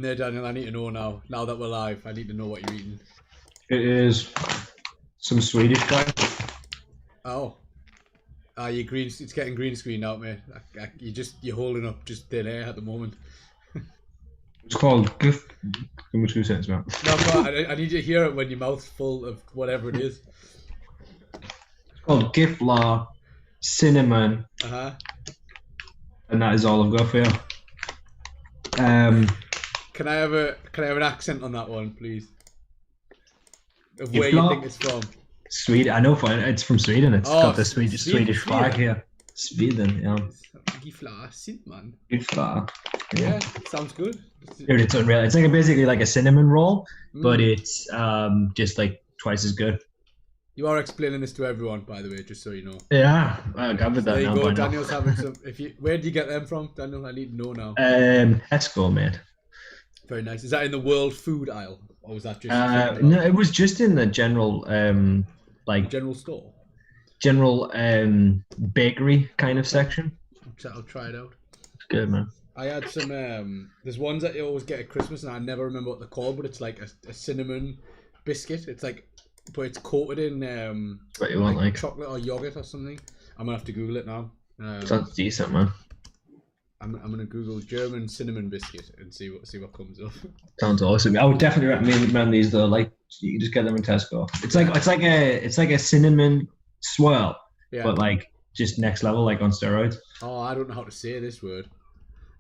No, Daniel, I need to know now. Now that we're live, I need to know what you're eating. It is some Swedish guy. Oh. You're green. It's getting green screen out, mate. You're holding up just thin air at the moment. It's called Give me 2 seconds, man. No, I need you to hear it when your mouth's full of whatever it is. It's called Giflar Cinnamon. And that is all I've got for you. Can I have an accent on that one, please? Of where Giflar? you think it's from? Sweden. I know it's from Sweden. It's got the Sweden. Swedish flag here. Sweden, yeah. Giflar cinnamon. Giflar. Yeah, sounds good. Dude, it's unreal. It's like basically like a cinnamon roll, but it's just like twice as good. You are explaining this to everyone, by the way, just so you know. Yeah, I gathered that. There you now. go. Daniel's having some. Where did you get them from, Daniel? I need to know now. Tesco, mate. Very nice. Is that in the world food aisle, or was that just? No, it was just in the general, general store. General bakery kind of section. I'll try it out. It's good, man. I had some. There's ones that you always get at Christmas, and I never remember what they're called, but it's like a cinnamon biscuit. It's like, but it's coated in What you want, like chocolate or yogurt or something. I'm gonna have to Google it now. Sounds decent, man. I'm gonna Google German cinnamon biscuit and see what comes up. Sounds awesome. I would definitely recommend these though. Like you can just get them in Tesco. It's like a cinnamon swirl, Yeah. but like just next level, like on steroids. Oh, I don't know how to say this word.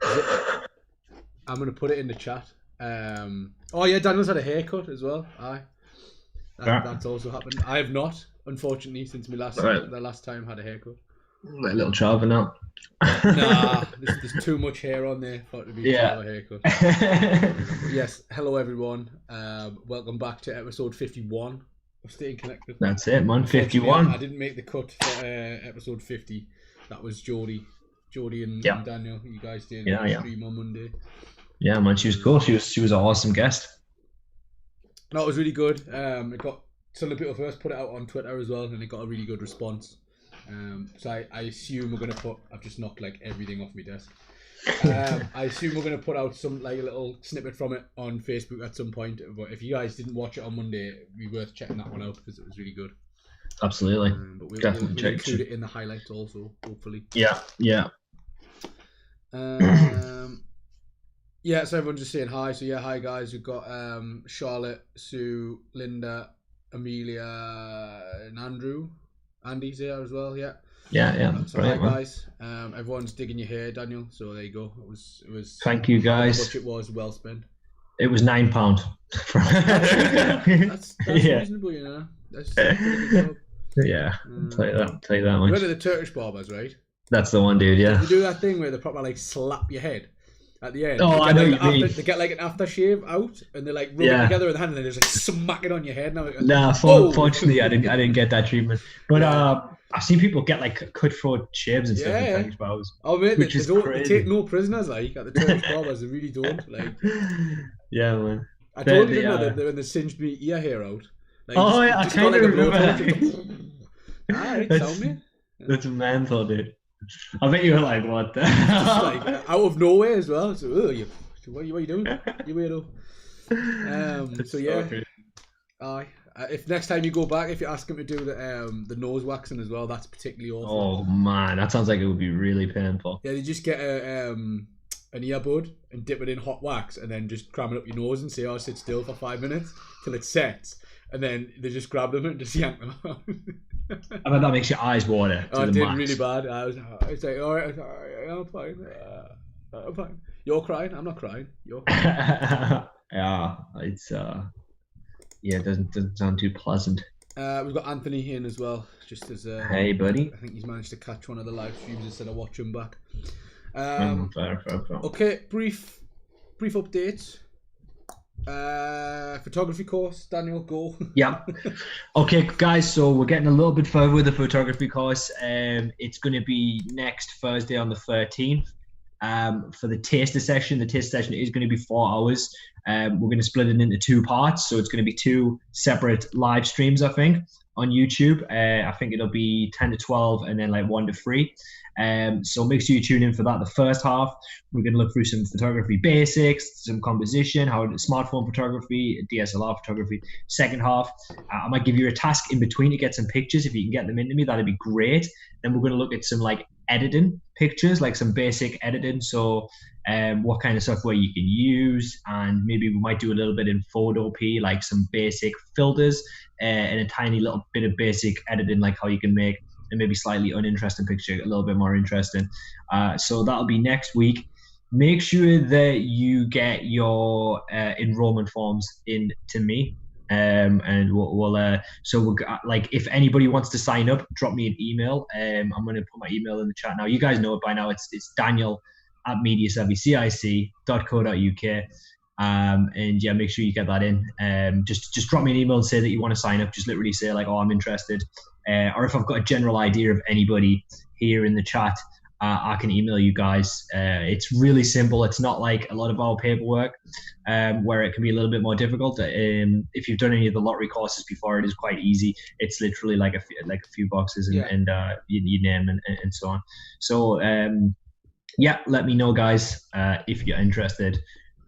I'm gonna put it in the chat. Oh yeah, Daniel's had a haircut as well. Aye. That's also happened. I have not, unfortunately, since the last time had a haircut. Like a little chava now. Nah, there's too much hair on there for it to be a haircut. Yes, hello everyone. Welcome back to episode 51 of Staying Connected. That's it, man. 51. I didn't make the cut for episode 50. That was Jodie and Daniel. You guys did stream on Monday. Yeah, man, she was cool. She was an awesome guest. No, it was really good. It got some of the people first put it out on Twitter as well, and it got a really good response. So I assume we're gonna put. I've just knocked like everything off my desk. I assume we're gonna put out some like a little snippet from it on Facebook at some point. But if you guys didn't watch it on Monday, it'd be worth checking that one out because it was really good. Absolutely. But we'll Definitely include it in the highlights also, hopefully. Yeah. Yeah, so everyone's just saying hi. So yeah, hi guys. We've got Charlotte, Sue, Linda, Amelia, and Andrew. Andy's there as well. Yeah. So hi guys. Everyone's digging your hair, Daniel. So there you go. It was. Thank you guys. How much it was well spent. It was £9. That's reasonable, you know. That's a pretty good job. Yeah, tell you that much. You went to the Turkish barbers, right? That's the one, dude. Yeah. They do that thing where they probably like slap your head at the end. Oh, I know what you mean. They get like an aftershave out, and they like rub it together in the hand, and they just like smack it on your head. Nah, fortunately, I didn't get that treatment. But I've seen people get like cut throat shaves and stuff in Turkish barbers. Oh man, they take no prisoners like at the Turkish barbers. They really don't like. Yeah, man. I told you that when they singed me ear hair out. Like, I kind of remember that. Alright, tell me. That's mental, dude. I bet you were like, what the just like out of nowhere as well. So, what are you doing? You weirdo. So yeah. Aye. If next time you go back, if you ask him to do the nose waxing as well, that's particularly awful. Oh man, that sounds like it would be really painful. Yeah, they just get an earbud and dip it in hot wax and then just cram it up your nose and say, "Oh, sit still for 5 minutes till it sets," and then they just grab them and just yank them out. I bet that makes your eyes water. Oh, it did really bad. I was like, all right, I'm fine. I'm fine. You're crying. I'm not crying. You're crying. Yeah, it's it doesn't sound too pleasant. We've got Anthony in as well, just as hey buddy. I think he's managed to catch one of the live streams instead of watch him back. Fair. Okay, brief update. Photography course, Daniel, go. Yeah. Okay, guys, so we're getting a little bit further with the photography course. It's going to be next Thursday on the 13th. For the taster session, the taster session is going to be 4 hours. We're going to split it into 2 parts, so it's going to be 2 separate live streams, I think. on YouTube. I think it'll be 10 to 12 and then like 1 to 3. So make sure you tune in for that. The first half, we're going to look through some photography basics, some composition, how smartphone photography, DSLR photography. Second half, I might give you a task in between to get some pictures. If you can get them into me, that'd be great. Then we're going to look at some like editing pictures, like some basic editing. So what kind of software you can use, and maybe we might do a little bit in Photopea, like some basic filters and a tiny little bit of basic editing, like how you can make a maybe slightly uninteresting picture a little bit more interesting. So that'll be next week. Make sure that you get your enrollment forms in to me. And we'll like if anybody wants to sign up, drop me an email. I'm going to put my email in the chat now. You guys know it by now. It's daniel@mediasavvycic.co.uk. And yeah, make sure you get that in. Just drop me an email and say that you want to sign up. Just literally say like, oh, I'm interested. Or if I've got a general idea of anybody here in the chat, I can email you guys. It's really simple. It's not like a lot of our paperwork, where it can be a little bit more difficult. If you've done any of the lottery courses before, it is quite easy. It's literally like a few boxes and your name and so on. So yeah, let me know, guys, if you're interested.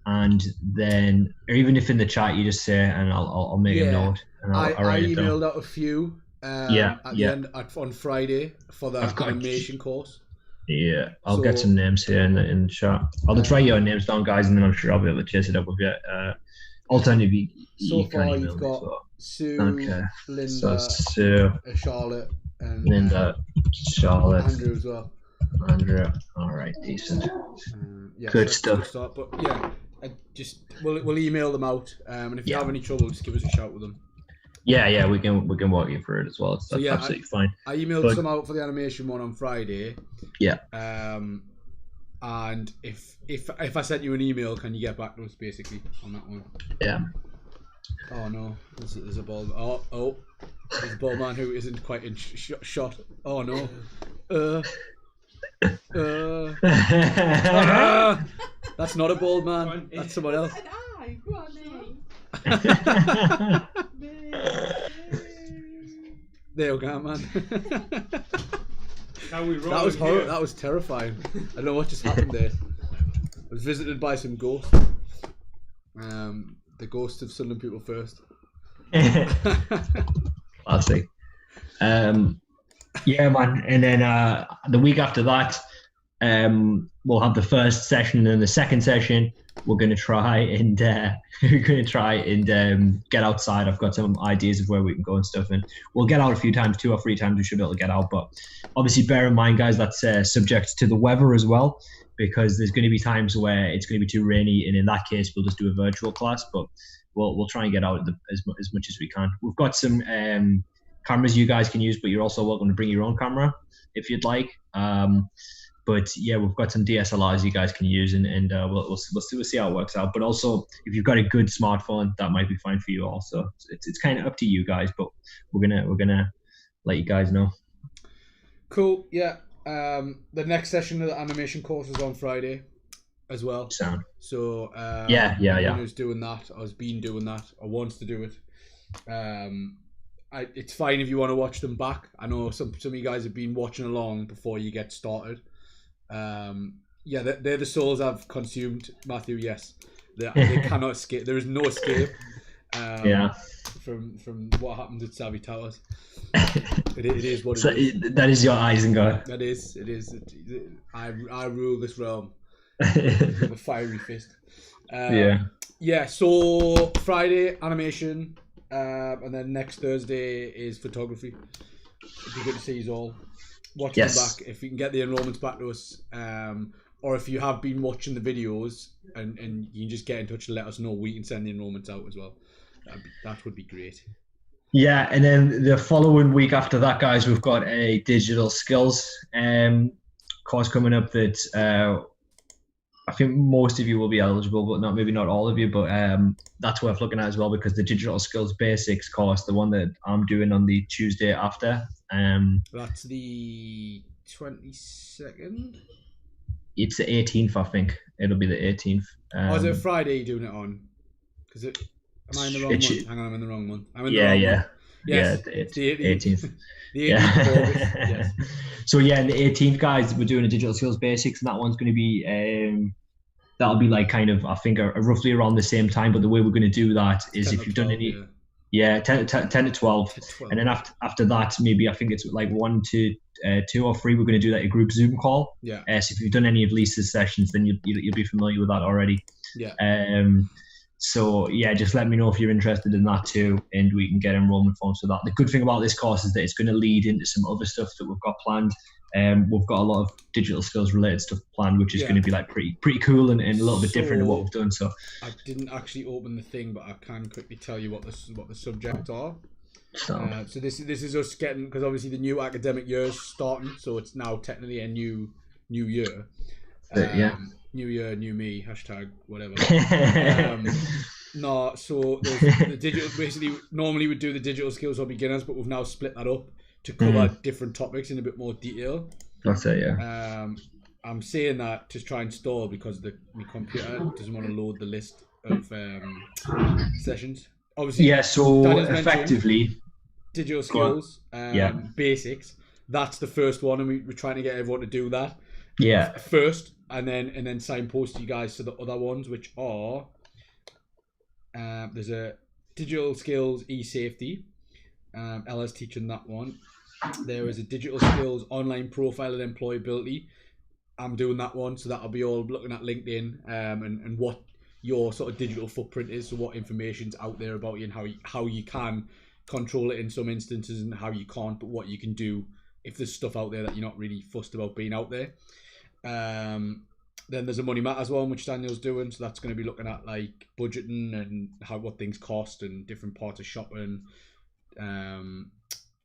And then, or even if in the chat you just say, and I'll make a note. And I emailed out a few. The end on Friday for the animation course. Yeah, I'll get some names here in the chat. I'll try your names down, guys, and then I'm sure I'll be able to chase it up with you. Alternatively, so far you've got Sue, Linda, Sue, Charlotte, and Linda, Charlotte, Andrew as well. Andrew, all right, decent. Good stuff. But yeah, we'll email them out, and if you have any trouble, just give us a shout with them. Yeah, we can walk you through it as well. That's absolutely fine. I emailed some out for the animation one on Friday. Yeah. And if I sent you an email, can you get back to us basically on that one? Yeah. Oh no, there's a ball. Oh, there's a ball man who isn't quite in shot. Oh no. That's not a bald man. That's someone else. There you go, man. That was horrible. That was terrifying. I don't know what just happened there. I was visited by some ghosts. The ghosts of Sunderland People First. Classic. Yeah, man. And then the week after that, we'll have the first session, and then the second session we're going to try and get outside. I've got some ideas of where we can go and stuff, and we'll get out a few times, 2 or 3 times we should be able to get out. But obviously bear in mind, guys, that's subject to the weather as well, because there's going to be times where it's going to be too rainy, and in that case we'll just do a virtual class. But we'll try and get out as much as we can. We've got some cameras you guys can use, but you're also welcome to bring your own camera if you'd like. But yeah, we've got some DSLRs you guys can use, and we'll see how it works out. But also, if you've got a good smartphone, that might be fine for you also. It's kind of up to you guys, but we're gonna let you guys know. Cool. Yeah. The next session of the animation course is on Friday as well. Sound. So yeah. Who's doing that? I was been doing that. I wants to do it. It's fine if you want to watch them back. I know some of you guys have been watching along before you get started. They're the souls I've consumed, Matthew. Yes, they cannot escape. There is no escape. From what happened at Savvy Towers. It is what it is. That is your Isengard. That is. It is. I rule this realm with a fiery fist. So Friday animation, and then next Thursday is photography. It'd be good to see you all. Watch them back if you can get the enrollments back to us, or if you have been watching the videos and you can just get in touch and let us know, we can send the enrollments out as well. That would be great. Yeah, and then the following week after that, guys, we've got a digital skills course coming up that I think most of you will be eligible, but maybe not all of you. But that's worth looking at as well, because the digital skills basics course, the one that I'm doing on the Tuesday after. That's the 22nd? It's the 18th, I think. It'll be the 18th. Is it Friday you're doing it on? Am I in the wrong month? Hang on, I'm in the wrong month. I'm in the wrong month. Yes, Yeah, it's the 18th. The 18th of August. Yeah. Yes. So yeah, and the 18th, guys, we're doing a digital skills basics, and that one's going to be that'll be like kind of, I think, roughly around the same time. But the way we're going to do that is 10 if or you've 12, done any, yeah. 10 to 12, To 12. and then after that, maybe I think it's like 1 to 2 or 3. We're going to do like a group Zoom call. Yeah. So if you've done any of Lisa's sessions, then you'll be familiar with that already. Yeah. So yeah, just let me know if you're interested in that too, and we can get enrollment forms for that. The good thing about this course is that it's going to lead into some other stuff that we've got planned. We've got a lot of digital skills related stuff planned, which is going to be like pretty cool and a little bit different to what we've done. So I didn't actually open the thing, but I can quickly tell you what the subjects are. So this is us getting, because obviously the new academic year is starting, so it's now technically a new year. yeah. New year, new me, hashtag whatever. No, so there's the digital. Basically, normally we'd do the digital skills for beginners, but we've now split that up to cover different topics in a bit more detail. That's it, yeah. I'm saying that to try and stall because my computer doesn't want to load the list of sessions. Obviously, yeah. So effectively, digital skills, basics. That's the first one, and we're trying to get everyone to do that. Yeah. First, and then signpost you guys to the other ones, which are there's a digital skills e-safety. Ella's teaching that one. There is a digital skills online profile and employability. I'm doing that one, so that'll be all looking at LinkedIn and what your sort of digital footprint is, so what information's out there about you and how you can control it in some instances and how you can't, but what you can do if there's stuff out there that you're not really fussed about being out there. Then there's a Money Matters one, which Daniel's doing, so that's going to be looking at like budgeting and what things cost and different parts of shopping.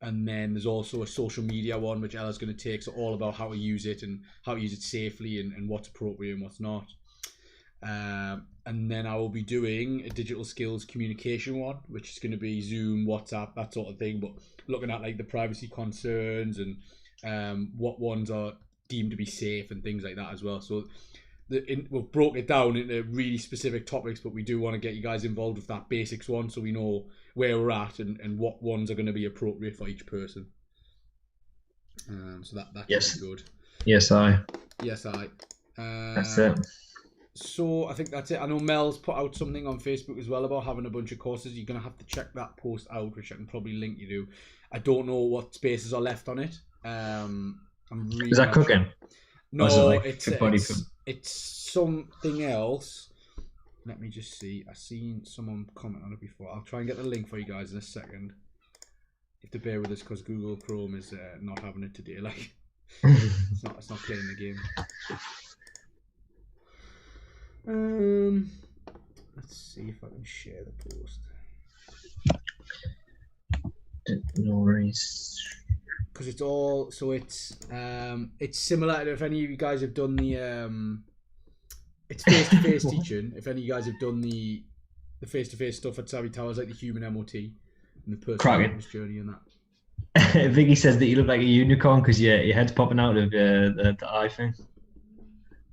And then there's also a social media one, which Ella's going to take, so all about how to use it and how to use it safely and what's appropriate and what's not. And then I will be doing a digital skills communication one, which is going to be Zoom, WhatsApp, that sort of thing, but looking at like the privacy concerns and what ones are deemed to be safe and things like that as well. So we've broke it down into really specific topics, but we do want to get you guys involved with that basics one, so we know where we're at and what ones are going to be appropriate for each person. So that's good. Yes, I. That's it. So I think that's it. I know Mel's put out something on Facebook as well about having a bunch of courses. You're going to have to check that post out, which I can probably link you to. I don't know what spaces are left on it. Is that cooking? No, it's something else. Let me just see. I've seen someone comment on it before. I'll try and get the link for you guys in a second. You have to bear with us because Google Chrome is not having it today. Like it's not playing the game. Let's see if I can share the post. No worries. Because it's all it's similar to, if any of you guys have done the it's face-to-face teaching. If any of you guys have done the face-to-face stuff at Savvy Towers, like the human MOT and the personal journey and that. Vicky says that you look like a unicorn because your head's popping out of the eye thing.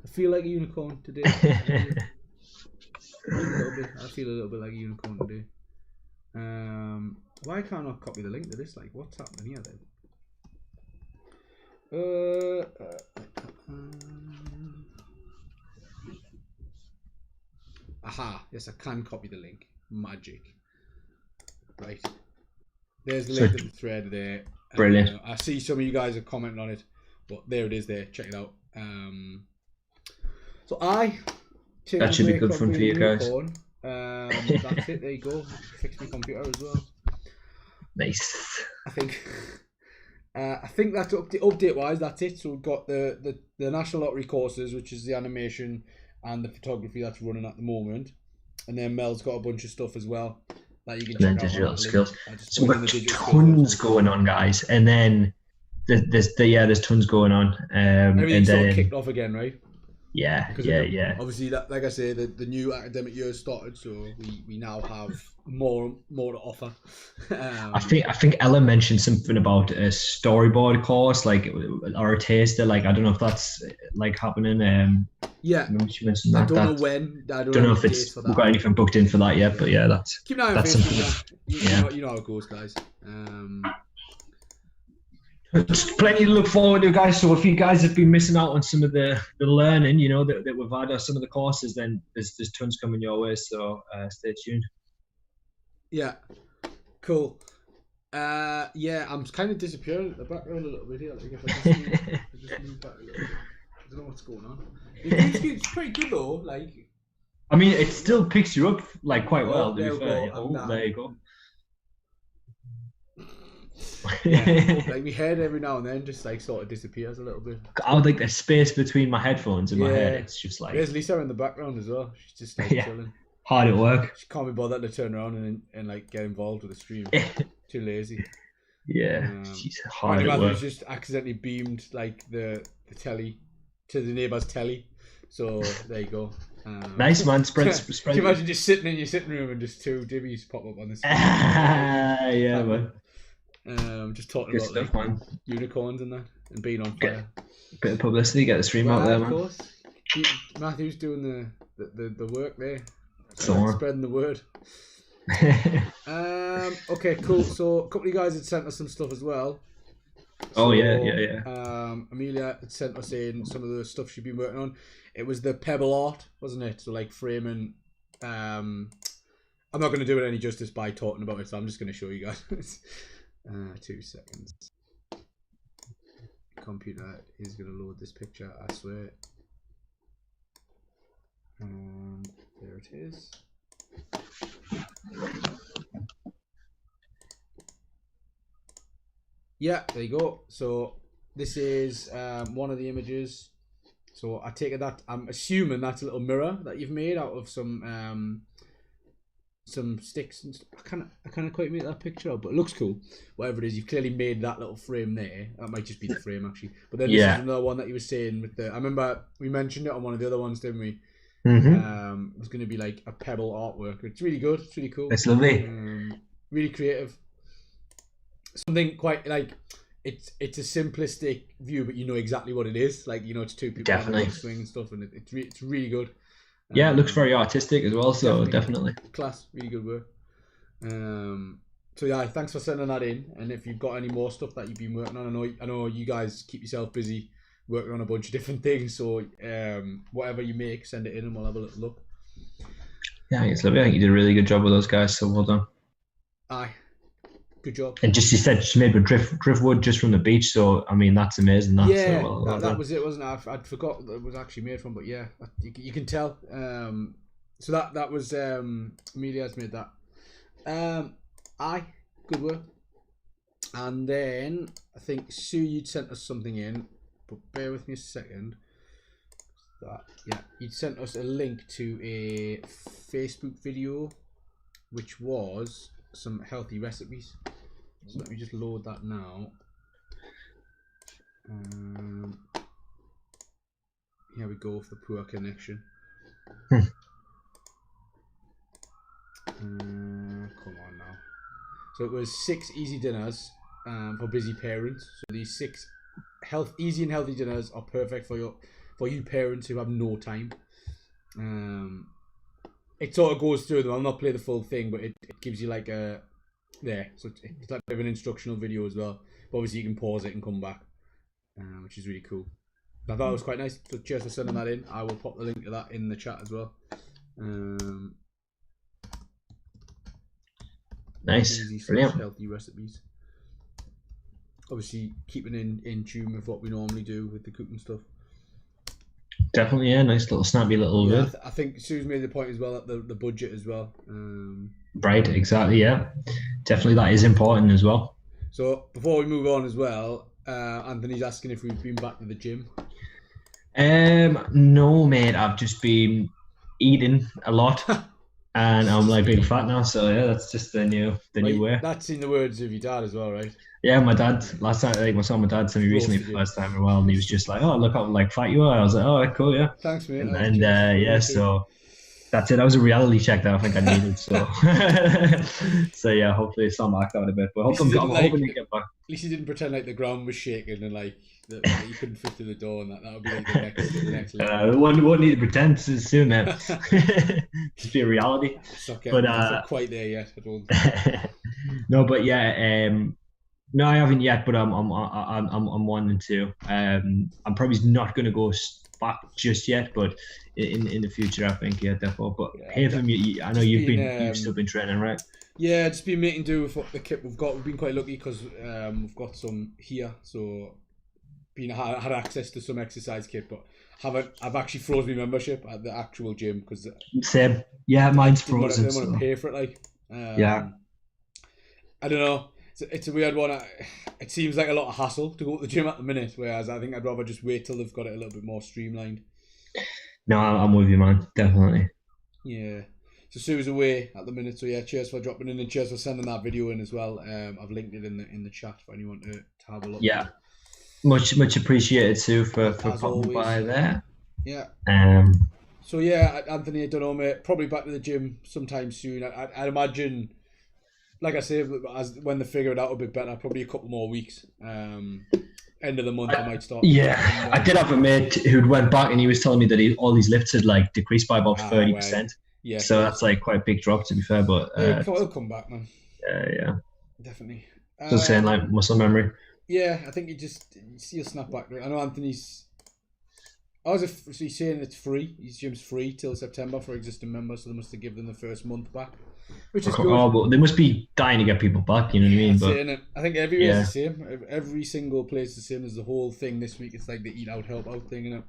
I feel like a unicorn today. I feel a little bit like a unicorn today. Why can't I copy the link to this? Like, what's happening here then? Aha, yes, I can copy the link. Magic. Right. There's the link to the thread there. Brilliant. I see some of you guys are commenting on it, but there it is there. Check it out. So that should be good fun for you guys. That's it. There you go. Fix my computer as well. Nice. I think that's update wise. That's it. So we've got the National Lottery courses, which is the animation and the photography that's running at the moment, and then Mel's got a bunch of stuff as well that you can check out. Digital skills. So we've got tons going on, guys, and then there's tons going on. Everything's sort of kicked off again, right? Yeah, Because yeah. obviously, that, like I say, the new academic year has started, so we now have more to offer. I think Ella mentioned something about a storyboard course, like, or a taster. Like, I don't know if that's like happening. Yeah, She mentioned I that. don't know when. I don't Don't have know any if dates it's for we've that. got anything booked in for that yet, but yeah, Keep an eye on that's Facebook. something. You know how it goes, guys. It's plenty to look forward to, guys. So if you guys have been missing out on some of the learning, that we've had, or some of the courses, then there's tons coming your way. So stay tuned. Yeah, cool. Yeah, I'm kind of disappearing at the background a little bit here. Like if I just move back a little bit. I don't know what's going on. The green screen's pretty good though. Like, I mean, it still picks you up like quite well. To there be we fair. go. Oh, there you go. Yeah, like my head every now and then just like sort of disappears a little bit. I would like the space between my headphones and my head. It's just like there's Lisa in the background as well. She's just like chilling. Hard at work. She can't be bothered to turn around and like get involved with the stream. Too lazy. Yeah, she's hard at Matthew's work. just accidentally beamed like the telly to the neighbour's telly. So there you go. Nice, man. Spread. Can you imagine just sitting in your sitting room and just two divvies pop up on the screen? Yeah, man. Just talking Good about stuff, like man. Unicorns and that, and being on fire. Bit of publicity, get the stream out there, man. Of course. Matthew's doing the work there. So spreading the word. Okay, cool. So a couple of you guys had sent us some stuff as well. So, yeah. Amelia had sent us in some of the stuff she'd been working on. It was the pebble art, wasn't it? So like framing. I'm not going to do it any justice by talking about it, so I'm just going to show you guys. 2 seconds. Computer is going to load this picture, I swear. There it is. Yeah, there you go. So this is one of the images. So I take it that I'm assuming that's a little mirror that you've made out of some sticks and stuff. I can't quite make that picture out, but it looks cool. Whatever it is, you've clearly made that little frame there. That might just be the frame actually. But then this is another one that you were saying with the. I remember we mentioned it on one of the other ones, didn't we? Mm-hmm. It was going to be like a pebble artwork. It's really good. It's really cool. It's lovely. Really creative. Something quite like it's a simplistic view, but you know exactly what it is. Like it's two people definitely swing and stuff, and it's really good. Yeah, it looks very artistic as well. So definitely class, really good work. So yeah, thanks for sending that in. And if you've got any more stuff that you've been working on, I know you guys keep yourself busy working on a bunch of different things. So whatever you make, send it in, and we'll have a little look. Yeah, it's lovely. I think you did a really good job with those guys. So well done. Aye. Good job. And just you said just made with driftwood just from the beach, so I mean that's amazing. Yeah, so, that was it, wasn't it? I'd forgot that it was actually made from, but yeah, you can tell. So that was Amelia's made that. Aye, good work. And then I think Sue, you'd sent us something in, but bear with me a second. You'd sent us a link to a Facebook video, which was some healthy recipes. So let me just load that now. Here we go for poor connection. Come on now. So it was 6 easy dinners for busy parents. So these 6 easy and healthy dinners are perfect for you parents who have no time. It sort of goes through them. I'll not play the full thing, but it gives you like a so it's like a bit of an instructional video as well. But obviously you can pause it and come back, which is really cool. I thought it was quite nice. So cheers for sending that in. I will pop the link to that in the chat as well. Nice, brilliant. Healthy recipes. Obviously keeping in tune with what we normally do with the cooking stuff. Definitely, yeah. Nice little snappy little bit. I think Sue's made the point as well that the budget as well. Right, exactly, yeah. Definitely, that is important as well. So before we move on as well, Anthony's asking if we've been back to the gym. No, mate. I've just been eating a lot. and I'm like being fat now. So yeah, that's just the new way. That's in the words of your dad as well, right? Yeah, my dad last time, like, my dad sent me recently for the first time in a while, and he was just like, "Oh, look how like fat you are." I was like, "Oh, cool, yeah." Thanks, mate. And yeah, so that's it. That was a reality check that I think I needed. So so yeah, hopefully it's not marked out a bit, but I'm hoping to get back. At least he didn't pretend like the ground was shaking and like that you couldn't fit through the door, and that would be like the next level. Won't need to pretend soon, man. Just be a reality. But it's not quite there yet. I don't. No, but yeah, no, I haven't yet, but I'm wanting to. I'm probably not going to go back just yet, but in the future, I think, yeah, definitely. But hey, from you, I know you've still been training, right? Yeah, just been making do with what the kit we've got. We've been quite lucky because we've got some here, so had access to some exercise kit, but I've actually froze my membership at the actual gym because same. Yeah, mine's frozen. I didn't want to pay for it. Like, yeah, I don't know. It's a weird one. It seems like a lot of hassle to go to the gym at the minute, whereas I think I'd rather just wait till they've got it a little bit more streamlined. No, I'm with you, man. Definitely. Yeah. So Sue's away at the minute, so yeah, cheers for dropping in and cheers for sending that video in as well. I've linked it in the chat for anyone to have a look. Yeah. Much appreciated, Sue, for popping by there. Yeah. So yeah, Anthony, I don't know, mate. Probably back to the gym sometime soon. I'd imagine, like I say, when they figure it out a bit better, probably a couple more weeks. End of the month, I might start. Yeah, I did have a mate who'd went back and he was telling me that all these lifts had like decreased by about 30%. Yeah, so that's like quite a big drop, to be fair. But it'll come back, man. Yeah, definitely. Just saying, like muscle memory. Yeah, I think you'll snap back. I know Anthony's. He's saying it's free. His gym's free till September for existing members, so they must have given them the first month back, which is good. Oh, but they must be dying to get people back. You know what I mean? But I think everywhere's the same. Every single place is the same as the whole thing this week. It's like the eat out, help out thing, isn't it?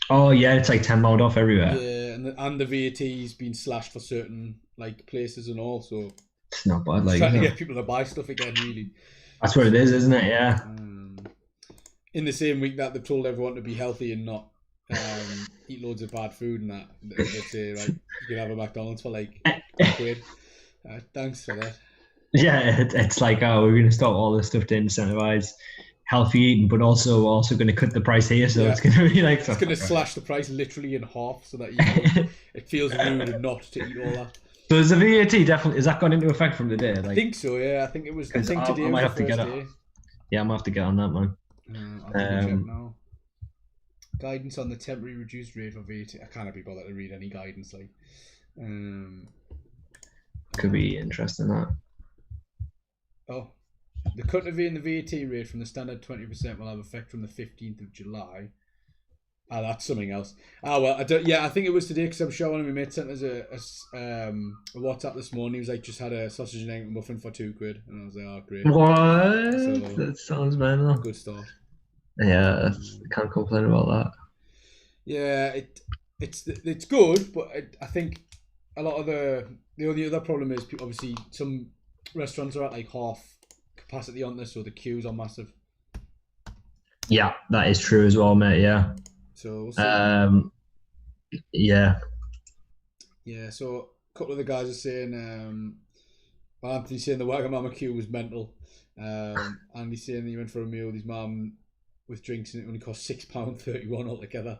Oh yeah, it's like £10 off everywhere. Yeah, and the VAT's been slashed for certain like places and all. So it's not bad. Like trying to get people to buy stuff again, really. That's what it is, isn't it? Yeah. In the same week that they've told everyone to be healthy and not eat loads of bad food and that, they say like you can have a McDonald's for like £1. Thanks for that. Yeah, it's like we're going to stop all this stuff to incentivize healthy eating, but also going to cut the price here, so it's going to be like it's going to slash the price literally in half, so that it feels rude not to eat all that. So is the VAT definitely, is that gone into effect from today? Like, I think so, yeah. I think it was. I think today was the first day. Yeah, I'm gonna have to get on that, man. I'll check now. Guidance on the temporary reduced rate for VAT. I can't be bothered to read any guidance. Like, could be interesting that. Oh, the cut of the VAT rate from the standard 20% will have effect from the 15th of July. That's something else. Well, I think it was today because I'm sure one of my mates sent us a WhatsApp this morning. He was like, just had a sausage and egg muffin for £2, and I was like, oh, great. What? So, that sounds mental. Good start. Yeah, can't complain about that. Yeah, it's good, but I think a lot of the only other problem is obviously some restaurants are at like half capacity on this, so the queues are massive. Yeah, that is true as well, mate. Yeah. So we'll see. Yeah. So a couple of the guys are saying, Anthony's saying the Wagamama queue was mental. Andy's saying he went for a meal with his mum with drinks and it only cost £6.31 altogether.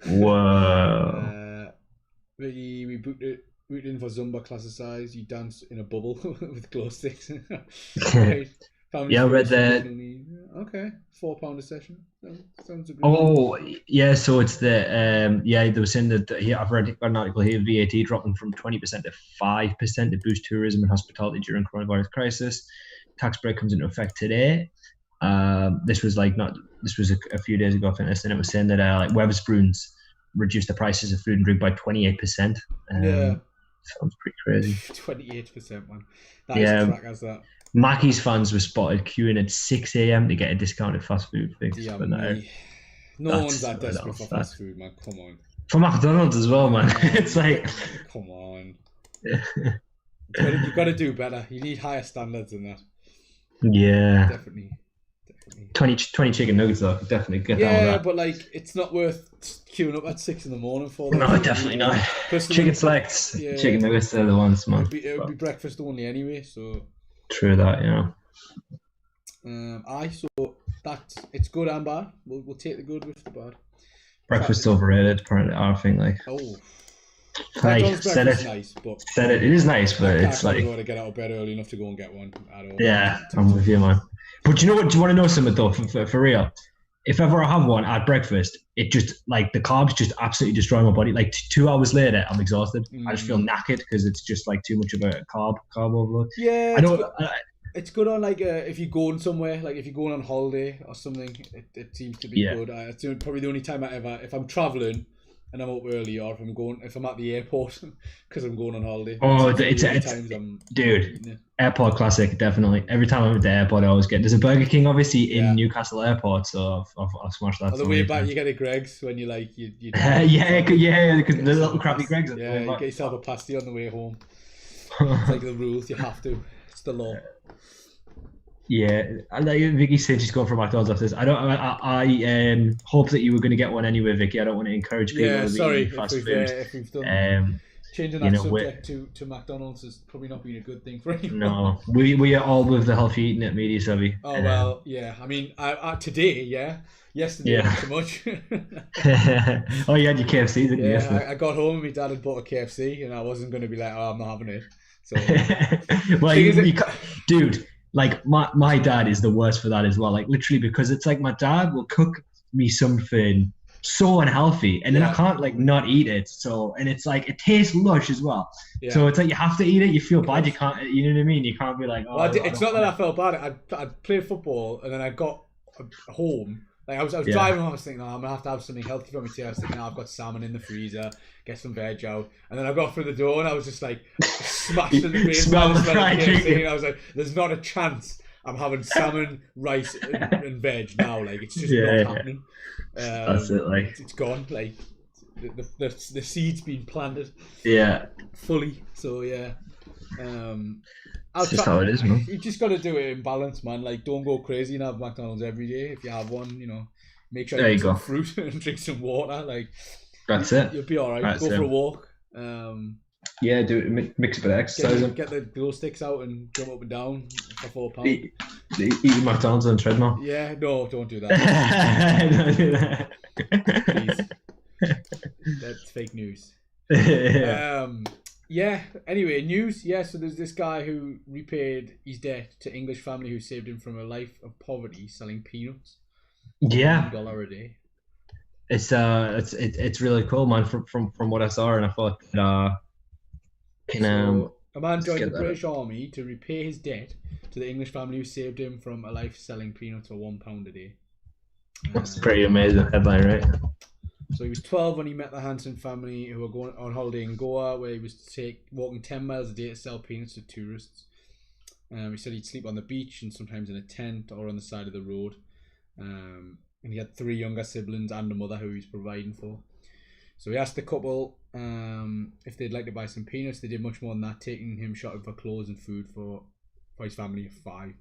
Whoa. We booked in for Zumba classes size. You dance in a bubble with glow sticks. Right. Yeah, I read that. Okay, £4 a session. Sounds good. Oh, yeah. So it's the they were saying that I've read an article here. VAT dropping from 20% to 5% to boost tourism and hospitality during coronavirus crisis. Tax break comes into effect today. This was a few days ago, I think, and it was saying that like Wetherspoons reduced the prices of food and drink by 28%. Sounds pretty crazy. 28%, man. That is a track as that. Mackey's fans were spotted queuing at 6 a.m. to get a discounted fast food fix. Yeah, no one's that desperate for fast food, man. Come on. For McDonald's as well, man. It's like, come on. You've got to do better. You need higher standards than that. Yeah. Definitely. 20 chicken nuggets though. Definitely get down with Yeah, that. but like it's not worth queuing up at 6 in the morning for them. No, definitely not. Plus, Chicken selects, yeah, chicken nuggets are the ones, man. it would be breakfast only anyway. So True that, yeah. so it's good and bad. We'll take the good with the bad. Breakfast overrated, apparently. I think like. Oh, Like, McDonald's breakfast is nice, but said it. It is nice, but it's I like. can't to get out of bed early enough to go and get one at all. Yeah, I'm with you, man. But you know what? Do you want to know something though? For real, if ever I have one at breakfast, it just like the carbs just absolutely destroy my body. Like 2 hours later, I'm exhausted. I just feel knackered because it's just like too much of a carb overload. Yeah, I know. It's good on like if you're going somewhere, like if you're going on holiday or something. It seems to be good. It's probably the only time if I'm traveling and I'm up early, or if I'm at the airport because I'm going on holiday. Oh, dude, airport classic, definitely. Every time I'm at the airport, I always get. There's a Burger King, obviously, in Newcastle Airport, so I've smashed that. On the way back, you get a Greg's when you like you. yeah, because the little crappy Greg's. Yeah, you get yourself a pasty on the way home. It's like the rules. You have to. It's the law. Yeah, like Vicky said, she's going for McDonald's after this. I hope that you were going to get one anyway, Vicky. I don't want to encourage people. Yeah, sorry fast food. If we've done changing that subject to McDonald's has probably not been a good thing for anyone. No, we are all with the healthy eating at media savvy. Oh well, yeah. I mean, I today, yeah. Yesterday, not so much. Oh, you had your KFC, didn't you? Yeah, I got home and my dad had bought a KFC, and I wasn't going to be like, oh, I'm not having it. So, well, dude. Like my dad is the worst for that as well. Like literally because it's like my dad will cook me something so unhealthy and then I can't like not eat it. So and it's like it tastes lush as well. Yeah. So it's like you have to eat it. You feel bad. You can't. You know what I mean? You can't be like. Oh, well, it's not that I felt bad. I played football and then I got home. Like I was driving home. I was thinking, I'm gonna have to have something healthy for me today. I was thinking, I've got salmon in the freezer. Get some veg out. And then I got through the door and I was just like smashed in the face. Smell the fried chicken. I was like, there's not a chance I'm having salmon, rice, and veg now. Like it's just not happening. That's it. Like it's gone. Like the seed's been planted. Yeah. Fully. So yeah. It's just how it is, man. You just got to do it in balance, man. Like, don't go crazy and have McDonald's every day. If you have one, make sure you eat some fruit and drink some water. Like, that's it. You'll be all right. Go for a walk. Yeah, do it. Mix a bit of exercise. Get the glow sticks out and jump up and down for £4. Eat McDonald's on treadmill. Yeah, no, don't do that. Don't do that. Please. That's fake news. Yeah, anyway, news. Yeah, so there's this guy who repaid his debt to English family who saved him from a life of poverty selling peanuts. Yeah. $1 a day. It's really cool, man, from what I saw, and I thought a man joined the British Army to repay his debt to the English family who saved him from a life selling peanuts for £1 a day. That's pretty amazing headline, right? So he was 12 when he met the Hanson family who were going on holiday in Goa, where he was walking 10 miles a day to sell peanuts to tourists. He said he'd sleep on the beach and sometimes in a tent or on the side of the road. And he had 3 younger siblings and a mother who he was providing for. So he asked the couple if they'd like to buy some peanuts. They did much more than that, taking him shopping for clothes and food for his family of 5.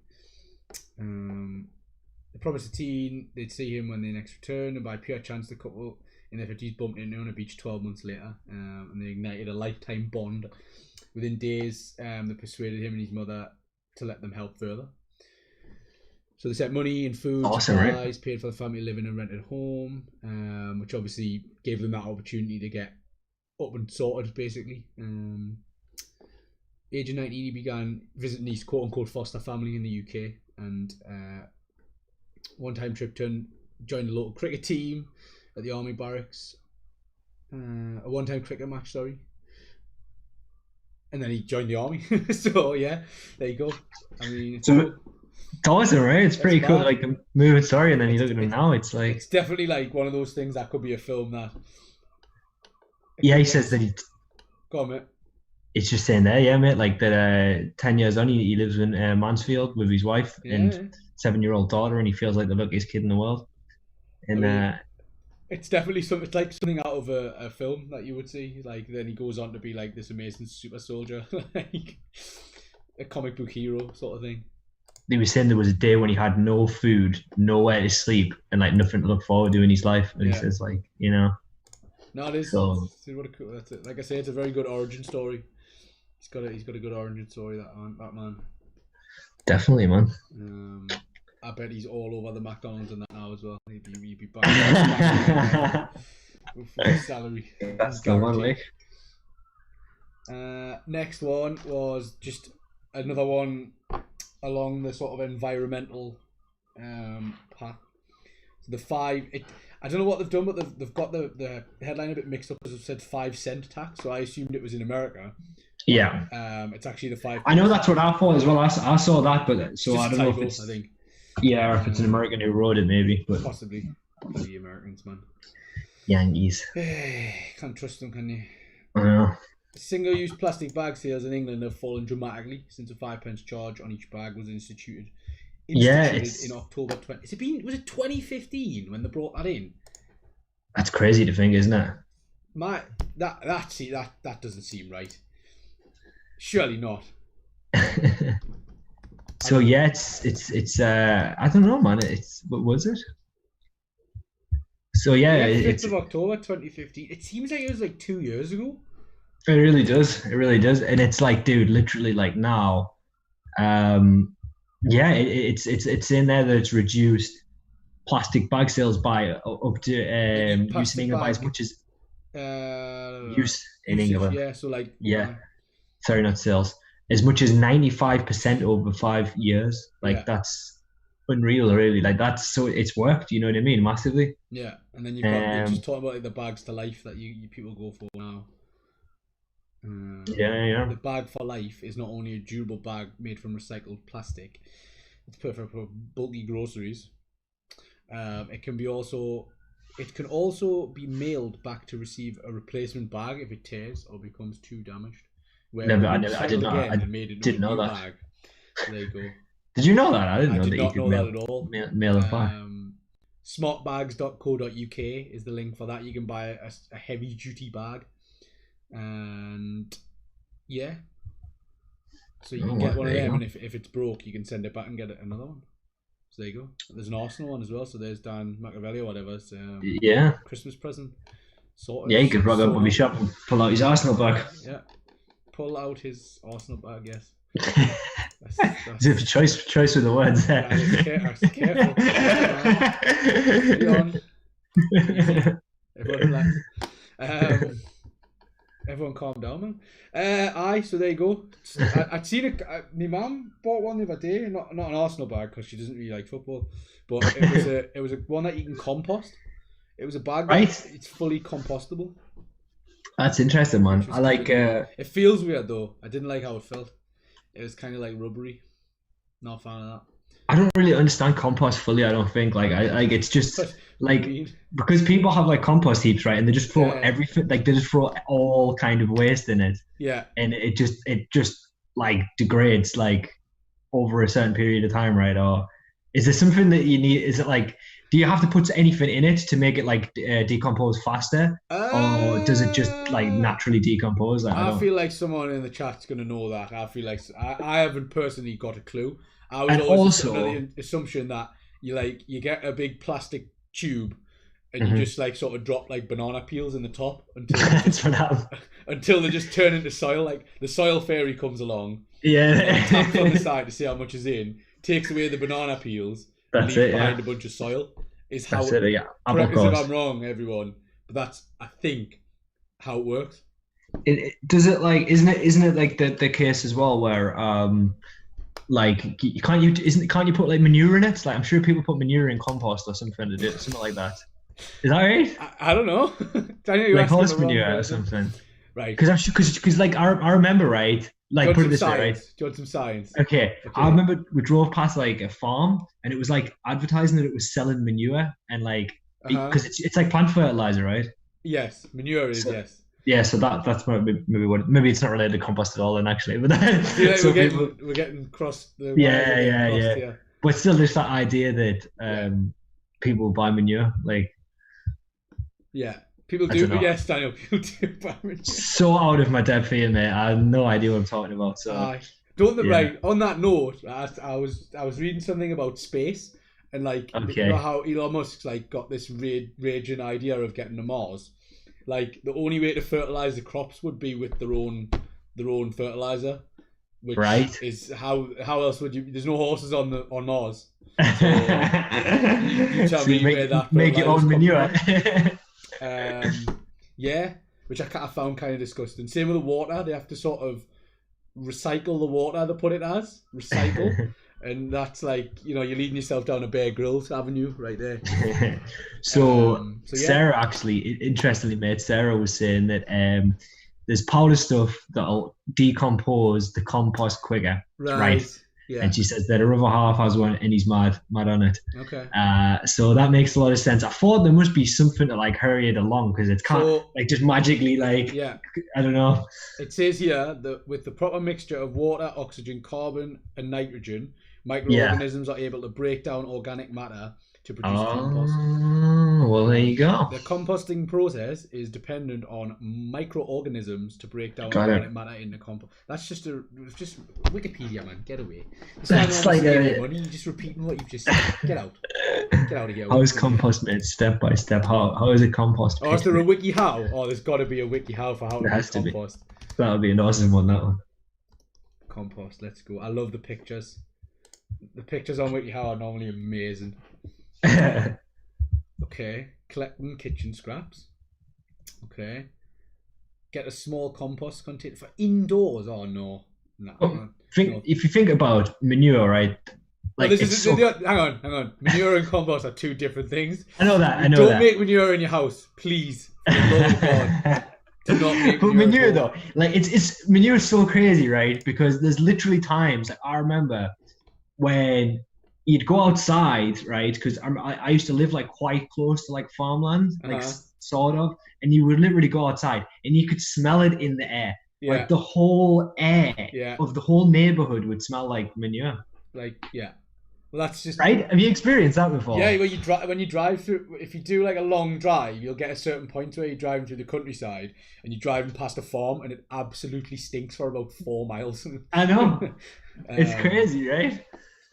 They promised the teen they'd see him when they next returned, and by pure chance the couple in their 50s bumped into on a beach 12 months later, and they ignited a lifetime bond. Within days, they persuaded him and his mother to let them help further. So they sent money and food, supplies, paid for the family to live in a rented home, which obviously gave them that opportunity to get up and sorted, basically. Age of 19, he began visiting his quote-unquote foster family in the UK, and one-time trip joined a local cricket team at the army barracks. A one-time cricket match, sorry. And then he joined the army. So, yeah, there you go. I mean, it's awesome, right? It's pretty cool, like a moving story, and then you look at him now, it's like... It's definitely like one of those things that could be a film that... Yeah, he says that he... Go on, mate. It's just saying there, yeah, mate, like that 10 years on, he lives in Mansfield with his wife and 7-year-old daughter, and he feels like the luckiest kid in the world. And it's definitely it's like something out of a film that you would see. Like then he goes on to be like this amazing super soldier, like a comic book hero sort of thing. he was saying there was a day when he had no food, nowhere to sleep, and like nothing to look forward to in his life. And he Yeah. says like, you know, No, it is. so That's it. Like I say, it's a very good origin story. He's got a good origin story. That man. definitely, man. I bet he's all over the McDonald's and that now as well. He'd be back with his salary. That's the one, like. Next one was just another one along the sort of environmental path. So the five. I don't know what they've done, but they've got the headline a bit mixed up because it said 5 cent tax. So I assumed it was in America. Yeah. It's actually the 5. I know that's what I thought as well. I saw that, but so I don't know if it's. I think. Yeah, or if it's an American who wrote it, maybe. But possibly the Americans, man. Yankees. Can't trust them, can you? I know. Single-use plastic bag sales in England have fallen dramatically since a 5 pence charge on each bag was instituted in October 20. Was it 2015 when they brought that in? That's crazy to think, isn't it? That doesn't seem right. Surely not. So yeah, it's I don't know, man. What was it? So yeah, 5th of October 2015. It seems like it was like 2 years ago. It really does. It really does. And it's like, dude, literally like now, yeah, it's in there that it's reduced plastic bag sales by up to use in England by as much as use in England. Yeah, so like sorry, not sales. As much as 95% over 5 years. Like that's unreal, really. Like it's worked. You know what I mean? Massively. Yeah, and then you've got just talking about like the bags to life that you people go for now. The bag for life is not only a durable bag made from recycled plastic. It's perfect for bulky groceries. It can also be mailed back to receive a replacement bag if it tears or becomes too damaged. I didn't know that. Bag. So there you go. Did you know that? I didn't know that you could mail that at all. Mail a bag. Smartbags.co.uk is the link for that. You can buy a heavy duty bag. And yeah, so you can get one of them, and if it's broke, you can send it back and get another one. So there you go. There's an Arsenal one as well. So there's Dan Machiavelli or whatever. So, Christmas present. Yeah, you could rock up on my shop and pull out his Arsenal bag. Yeah, pull out his Arsenal bag. Yes. That's a choice with the words there. Careful. Everyone relax. Everyone calm down, man. So there you go. I'd seen it. My mum bought one the other day. Not an Arsenal bag because she doesn't really like football. But it was a one that you can compost. It was a bag. Right. It's fully compostable. That's interesting, man. I like. It feels weird though. I didn't like how it felt. It was kind of like rubbery. Not a fan of that. I don't really understand compost fully. I don't think it's just like because people have like compost heaps, right? And they just throw everything, like they just throw all kind of waste in it. Yeah. And it just like degrades like over a certain period of time, right? Or is there something that you need? Is it like, do you have to put anything in it to make it like decompose faster, or does it just like naturally decompose? Like, I feel like someone in the chat's gonna know that. I feel like I haven't personally got a clue. I would always under the assumption that you get a big plastic tube and you just like sort of drop like banana peels in the top until they just turn into soil. Like the soil fairy comes along, taps on the side to see how much is in, takes away the banana peels, and leaves behind a bunch of soil. Is how correct me if I'm wrong, everyone. But that's I think how it works. Does it like isn't it like the case as well where like can't you put like manure in it? Like I'm sure people put manure in compost or something to do something like that. Is that right? I don't know. Like horse manure or something. Right. Because like I remember, right? Like put it this way, right? Do you want some science? Okay. I remember we drove past like a farm and it was like advertising that it was selling manure and like because it's like plant fertilizer, right? Yes, manure is yes. Yeah, so that's maybe it's not related to compost at all, then actually. But we're getting cross the yeah. But still, there's that idea that people buy manure, like people do. Yes, Daniel, people do buy manure. So out of my depth here, mate. I have no idea what I'm talking about. So Don't Yeah. right on that note. I was reading something about space and like Okay. you know how Elon Musk's like got this raging idea of getting to Mars. Like the only way to fertilize the crops would be with their own fertilizer, which Right. is how else would you? There's no horses on Mars. So you tell So me you where that make your own manure. Yeah, which I found kind of disgusting. Same with the water; they have to sort of recycle the water. They put it as recycle, and that's like you're leading yourself down a Bear Grylls avenue right there. So yeah. Sarah actually, interestingly, mate, Sarah was saying that there's powder stuff that'll decompose the compost quicker, right? Yeah. And she says that her other half has one, and he's mad on it. Okay. So that makes a lot of sense. I thought there must be something to like hurry it along because it can't like just magically like I don't know. It says here that with the proper mixture of water, oxygen, carbon, and nitrogen, microorganisms are able to break down organic matter to produce compost. Well, there you go. The composting process is dependent on microorganisms to break down organic matter into compost. That's just Wikipedia, man. Get away. That's like money. You're just repeating what you've just said. Get out. Get out of here. How is compost made step by step? How is it compost? Oh, is there a wiki how? Oh, there's got to be a wiki how for how to make compost. That would be an awesome one. That one. Compost. Let's go. I love the pictures. The pictures on WikiHow are normally amazing. Okay, collecting kitchen scraps. Okay, get a small compost container for indoors. Oh no, If you think about manure, right? Like hang on. Manure and compost are two different things. I know that. Don't make manure in your house, please. For the love of God. Do not make but manure though, like it's manure is so crazy, right? Because there's literally times like, I remember when you'd go outside, right? Because I used to live like quite close to like farmland, like sort of, and you would literally go outside and you could smell it in the air. Yeah. Like the whole air of the whole neighborhood would smell like manure. Like well, that's just right. Have you experienced that before? Yeah, when you drive through, if you do like a long drive, you'll get a certain point where you're driving through the countryside and you're driving past a farm and it absolutely stinks for about 4 miles. I know. It's crazy, right?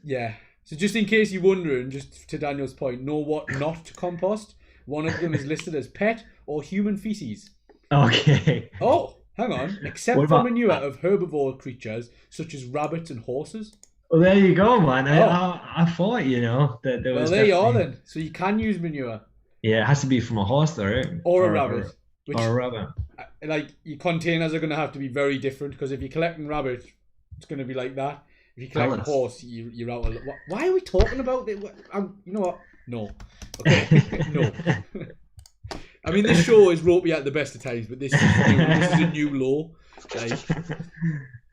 Yeah. So just in case you're wondering, just to Daniel's point, know what not to compost. One of them is listed as pet or human feces. Okay. Oh, hang on. Except for manure of herbivore creatures such as rabbits and horses. Well, there you go, man. I thought, that there was. Well, there you are then. So you can use manure. Yeah, it has to be from a horse, though, right? Or a rabbit. Or a rabbit. Like, your containers are going to have to be very different because if you're collecting rabbit, it's going to be like that. If you collect a horse, you're out of... Why are we talking about it? You know what? No. Okay, no. I mean, this show is ropey at the best of times, but this is a new low. Like,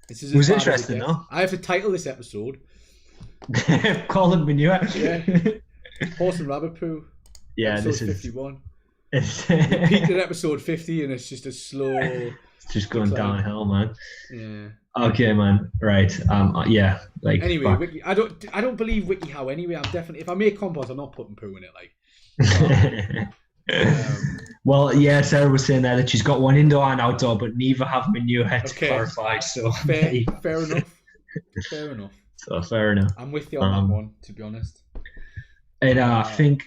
this is it was interesting, though. I have to title this episode. Call it manure. Yeah. Horse and rabbit poo. Yeah, episode this is 51. We peaked at episode 50, and it's just a slow. It's just going downhill, man. Yeah. Okay, man. Right. Yeah. Like. Anyway, Wiki, I don't believe WikiHow. Anyway, I'm definitely, if I make compost, I'm not putting poo in it. Like. Well, yeah. Sarah was saying there that she's got one indoor and outdoor, but neither have manure to clarify. So fair enough. Fair enough. So fair enough. I'm with you on that one, to be honest. And I think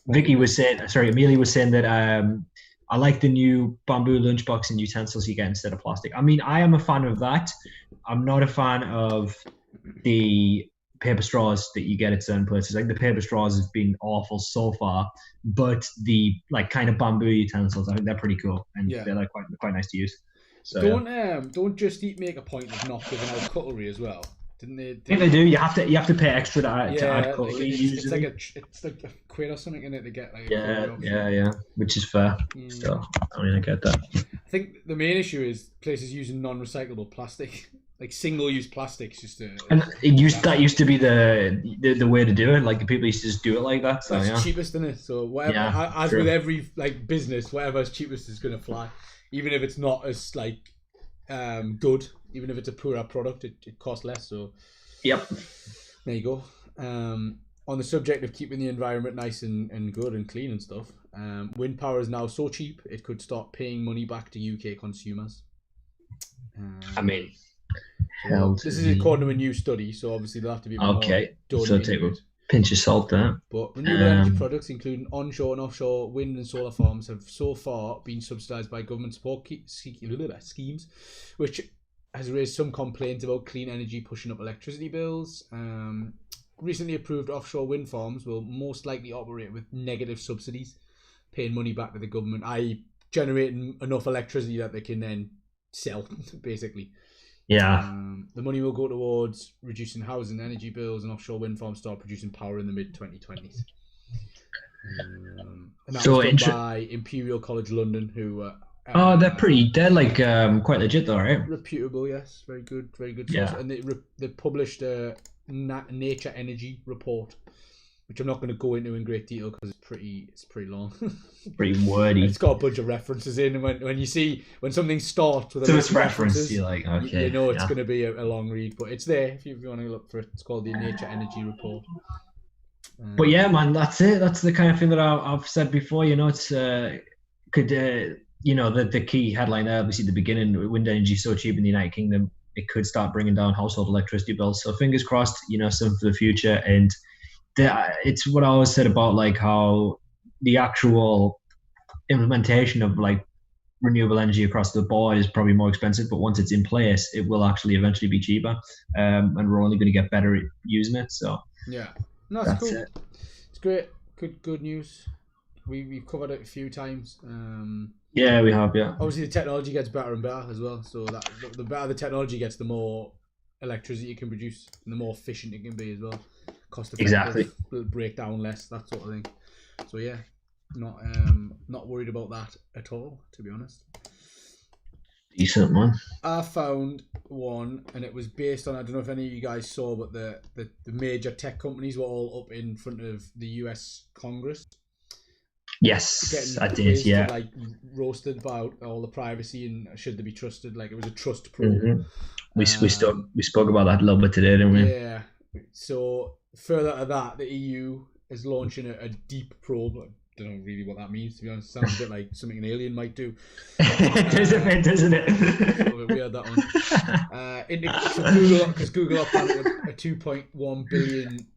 Amelia was saying that I like the new bamboo lunchbox and utensils you get instead of plastic. I mean, I am a fan of that. I'm not a fan of the paper straws that you get at certain places. Like the paper straws have been awful so far, but the like kind of bamboo utensils, I think they're pretty cool and they're like quite nice to use. So don't Just Eat make a point of not giving out cutlery as well? Didn't they? If they do, you have to pay extra to add cutlery. It's like a quid or something in it to get like. Yeah, which is fair. So I mean, I get that. I think the main issue is places using non-recyclable plastic, like single-use plastics, just to. And that used to be the way to do it. Like the people used to just do it like that. So that's cheapest, isn't it? So whatever, with every like business, whatever's cheapest is going to fly, even if it's not as like good. Even if it's a poorer product, it costs less. So, yep. There you go. On the subject of keeping the environment nice and good and clean and stuff, wind power is now so cheap it could start paying money back to UK consumers. I mean, So this is according to a new study, so obviously there'll have to be more Okay, done so into take a it. pinch of salt there. But renewable energy products, including onshore and offshore wind and solar farms, have so far been subsidised by government support schemes, which has raised some complaints about clean energy pushing up electricity bills. Recently approved offshore wind farms will most likely operate with negative subsidies, paying money back to the government, i.e. generating enough electricity that they can then sell, basically. Yeah. The money will go towards reducing housing energy bills, and offshore wind farms start producing power in the mid-2020s. And that was done by Imperial College London, who they're like quite legit though, right? Reputable, yes, very good source. Yeah. And they published a Nature Energy report, which I'm not going to go into in great detail because it's pretty long. Pretty wordy. It's got a bunch of references in, and when something starts with a list of references, you're like, okay, you know it's going to be a long read, but it's there if you want to look for it. It's called the Nature Energy Report. But yeah, man, that's it. That's the kind of thing that I've said before. You know, it's the key headline there, obviously, at the beginning, wind energy is so cheap in the United Kingdom, it could start bringing down household electricity bills. So fingers crossed, some for the future. And it's what I always said about like how the actual implementation of like renewable energy across the board is probably more expensive, but once it's in place, it will actually eventually be cheaper, and we're only going to get better at using it. So yeah, no, that's cool. It's great, good news. We've covered it a few times. Yeah, we have. Yeah. Obviously, the technology gets better and better as well. So that the better the technology gets, the more electricity it can produce, and the more efficient it can be as well. Cost effective. Exactly. Will break down less, that sort of thing. So yeah, not worried about that at all, to be honest. Decent, man. I found one, and it was based on, I don't know if any of you guys saw, but the major tech companies were all up in front of the US Congress. Yes, I did. Yeah, like roasted about all the privacy and should they be trusted. Like it was a trust probe. Mm-hmm. We spoke about that a little bit today, didn't we? Yeah. So further to that, the EU is launching a deep probe. I don't know really what that means, to be honest. It sounds a bit like something an alien might do. It is a bit, isn't it? It's a little bit weird, that one. Because Google are planning a 2.1 billion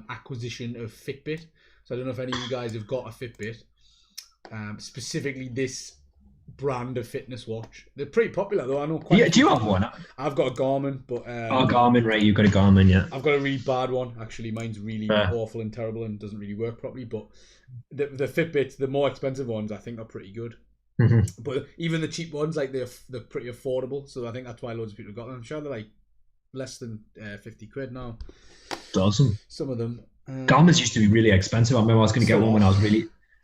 acquisition of Fitbit. So I don't know if any of you guys have got a Fitbit. Specifically this brand of fitness watch. They're pretty popular though. I know quite. Yeah, do you have one? I've got a Garmin, but Garmin, right? You've got a Garmin, yeah. I've got a really bad one. Actually, mine's really awful and terrible and doesn't really work properly. But the Fitbits, the more expensive ones, I think are pretty good. Mm-hmm. But even the cheap ones, like they're pretty affordable. So I think that's why loads of people got them. I'm sure they're like less than 50 quid now. Awesome. Some of them. Garmin's used to be really expensive. I remember I was going to get one when I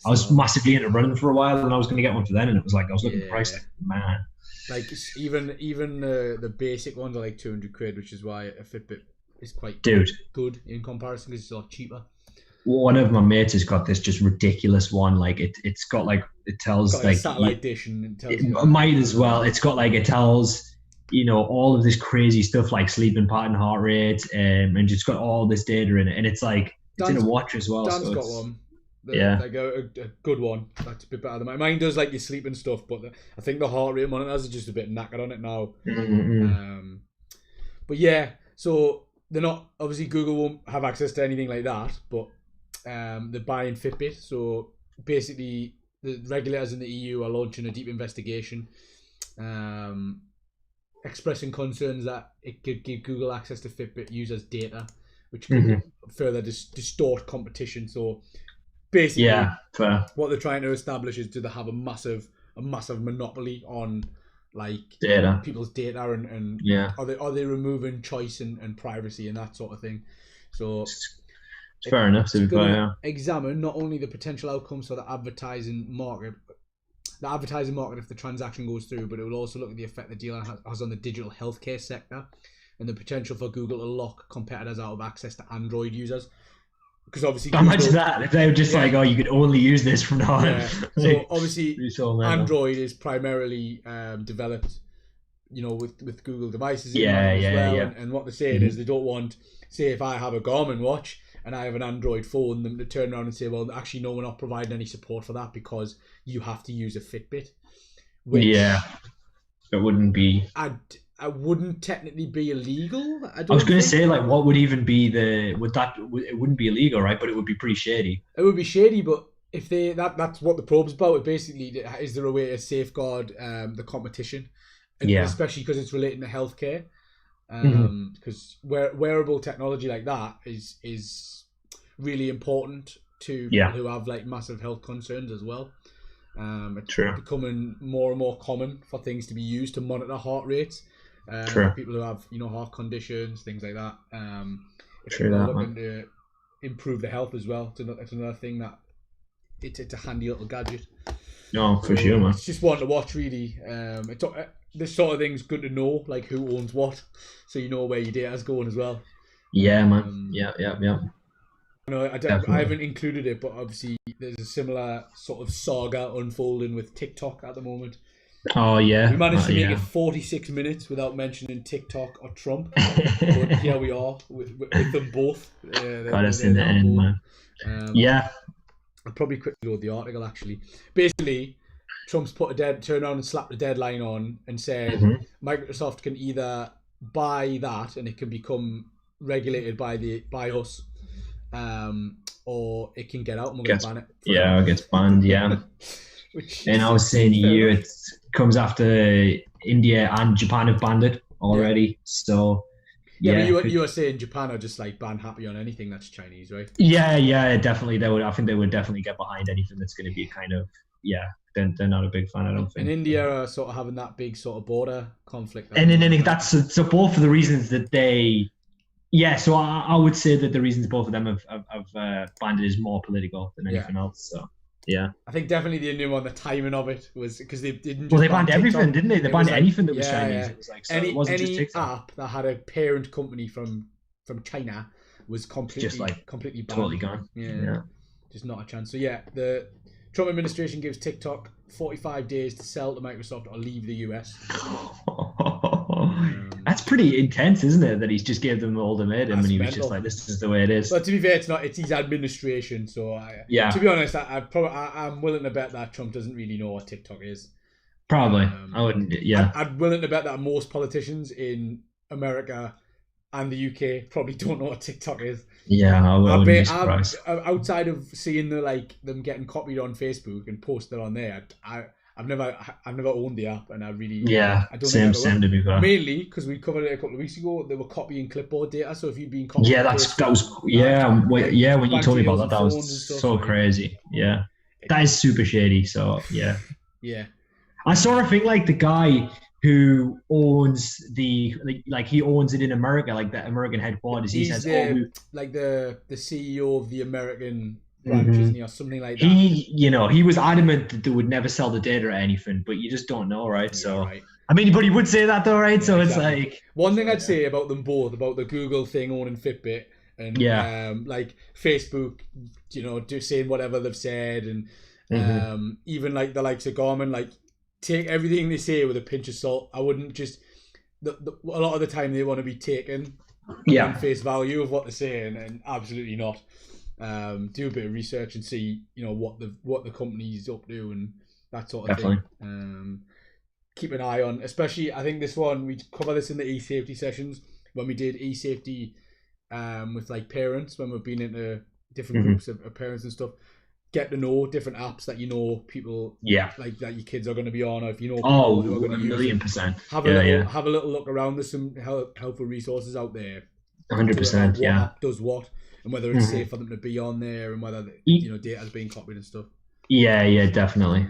was massively into running for a while, and I was going to get one for then, and it was like I was looking at the price, like, man. Like even the basic ones are like 200 quid, which is why a Fitbit is quite good in comparison because it's a lot cheaper. One of my mates has got this just ridiculous one. Like it's got like it tells like a satellite dish, and it tells might as well. It's got like it tells all of this crazy stuff like sleeping pattern, heart rate, and just got all this data in it, and it's like it's in a watch as well. Dan's got one. Like a good one. That's a bit better than mine. Mine does like your sleep and stuff, but I think the heart rate monitors are just a bit knackered on it now. Mm-hmm. But yeah, so they're not, obviously Google won't have access to anything like that, but they're buying Fitbit. So basically the regulators in the EU are launching a deep investigation, expressing concerns that it could give Google access to Fitbit users' data, which could further distort competition. So basically, what they're trying to establish is, do they have a massive monopoly on like data, people's data, and are they removing choice and privacy and that sort of thing? So it's fair enough to be fair. Examine not only the potential outcomes for the advertising market if the transaction goes through, but it will also look at the effect the deal has on the digital healthcare sector and the potential for Google to lock competitors out of access to Android users. Because obviously, imagine that if they were just like, "Oh, you could only use this from now on." Yeah. So obviously, Android is primarily developed, with Google devices. And what they're saying is they don't want, say, if I have a Garmin watch and I have an Android phone, them to turn around and say, "Well, actually, no, we're not providing any support for that because you have to use a Fitbit." Which, it wouldn't be. I it wouldn't technically be illegal. I was going to think. say, like, what would even be it wouldn't be illegal, right? But it would be pretty shady. It would be shady, but if that's what the probe's about. It basically, is there a way to safeguard the competition, and especially because it's relating to healthcare, because wearable technology like that is really important to people who have like massive health concerns as well. It's becoming more and more common for things to be used to monitor heart rates. For people who have heart conditions, things like that. If people are looking to improve their health as well, it's another thing that it's a handy little gadget. No, for sure, man. It's just one to watch, really. This sort of thing's good to know, like who owns what, so you know where your data's going as well. Yeah, man. Yeah. No, I haven't included it, but obviously there's a similar sort of saga unfolding with TikTok at the moment. Oh yeah, we managed to make it 46 minutes without mentioning TikTok or Trump. But here we are with them both. Got us in the end, man. I'll probably quickly load the article. Actually, basically, Trump's turned around and slapped a deadline on and said Microsoft can either buy that and it can become regulated by us. Or it can get out and we're going to ban it. Yeah, it gets banned, yeah. And I was saying to you, it comes after India and Japan have banned it already. So, but you were saying Japan are just like ban happy on anything that's Chinese, right? Yeah, definitely. I think they would definitely get behind anything that's going to be kind of, they're not a big fan, I don't think. And India are sort of having that big sort of border conflict. And then that's so both for the reasons that they... Yeah, so I would say that the reasons both of them have banned it is more political than anything else. So, yeah. I think definitely the Indian one, the timing of it was because they didn't. They banned everything, didn't they? They banned anything that was Chinese. Yeah. It was like, so it wasn't just TikTok. App that had a parent company from China was completely banned. Totally gone. Yeah, just not a chance. So the Trump administration gives TikTok 45 days to sell to Microsoft or leave the US. That's pretty intense, isn't it? That he's just gave them all the ultimatum and he was just like, "This is the way it is." But to be fair, it's his administration. So to be honest, I'm willing to bet that Trump doesn't really know what TikTok is. Probably, I wouldn't. Yeah, I'd willing to bet that most politicians in America and the UK probably don't know what TikTok is. Yeah, I wouldn't be surprised. Outside of seeing them getting copied on Facebook and posted on there, I've never owned the app, and I don't same to me. Mainly because we covered it a couple of weeks ago. They were copying clipboard data, so if you'd been copied, when you told me about that was so crazy. Yeah, that is super shady. So yeah. I sort of think like the guy who owns he owns it in America, like the American headquarters. He says, the CEO of the American branch, isn't he, or something like that. He was adamant that they would never sell the data or anything, but you just don't know, right? I mean, but he would say that though, right? So exactly. It's like one thing I'd say about them both, about the Google thing owning Fitbit and like Facebook, just saying whatever they've said, and even like the likes of Garmin, like take everything they say with a pinch of salt. I wouldn't just a lot of the time they want to be taken on face value of what they're saying, and absolutely not. Do a bit of research and see what the company's up to and that sort of thing. Keep an eye on, especially I think this one we cover this in the e-safety sessions when we did e-safety with like parents, when we've been into different groups of parents and stuff. Get to know different apps that people like that your kids are going to be on, or if people who are going to use 1,000,000%. Have a little look around. There's some helpful resources out there. 100%. What app does what, and whether it's safe for them to be on there, and whether data's being copied and stuff. Yeah, definitely.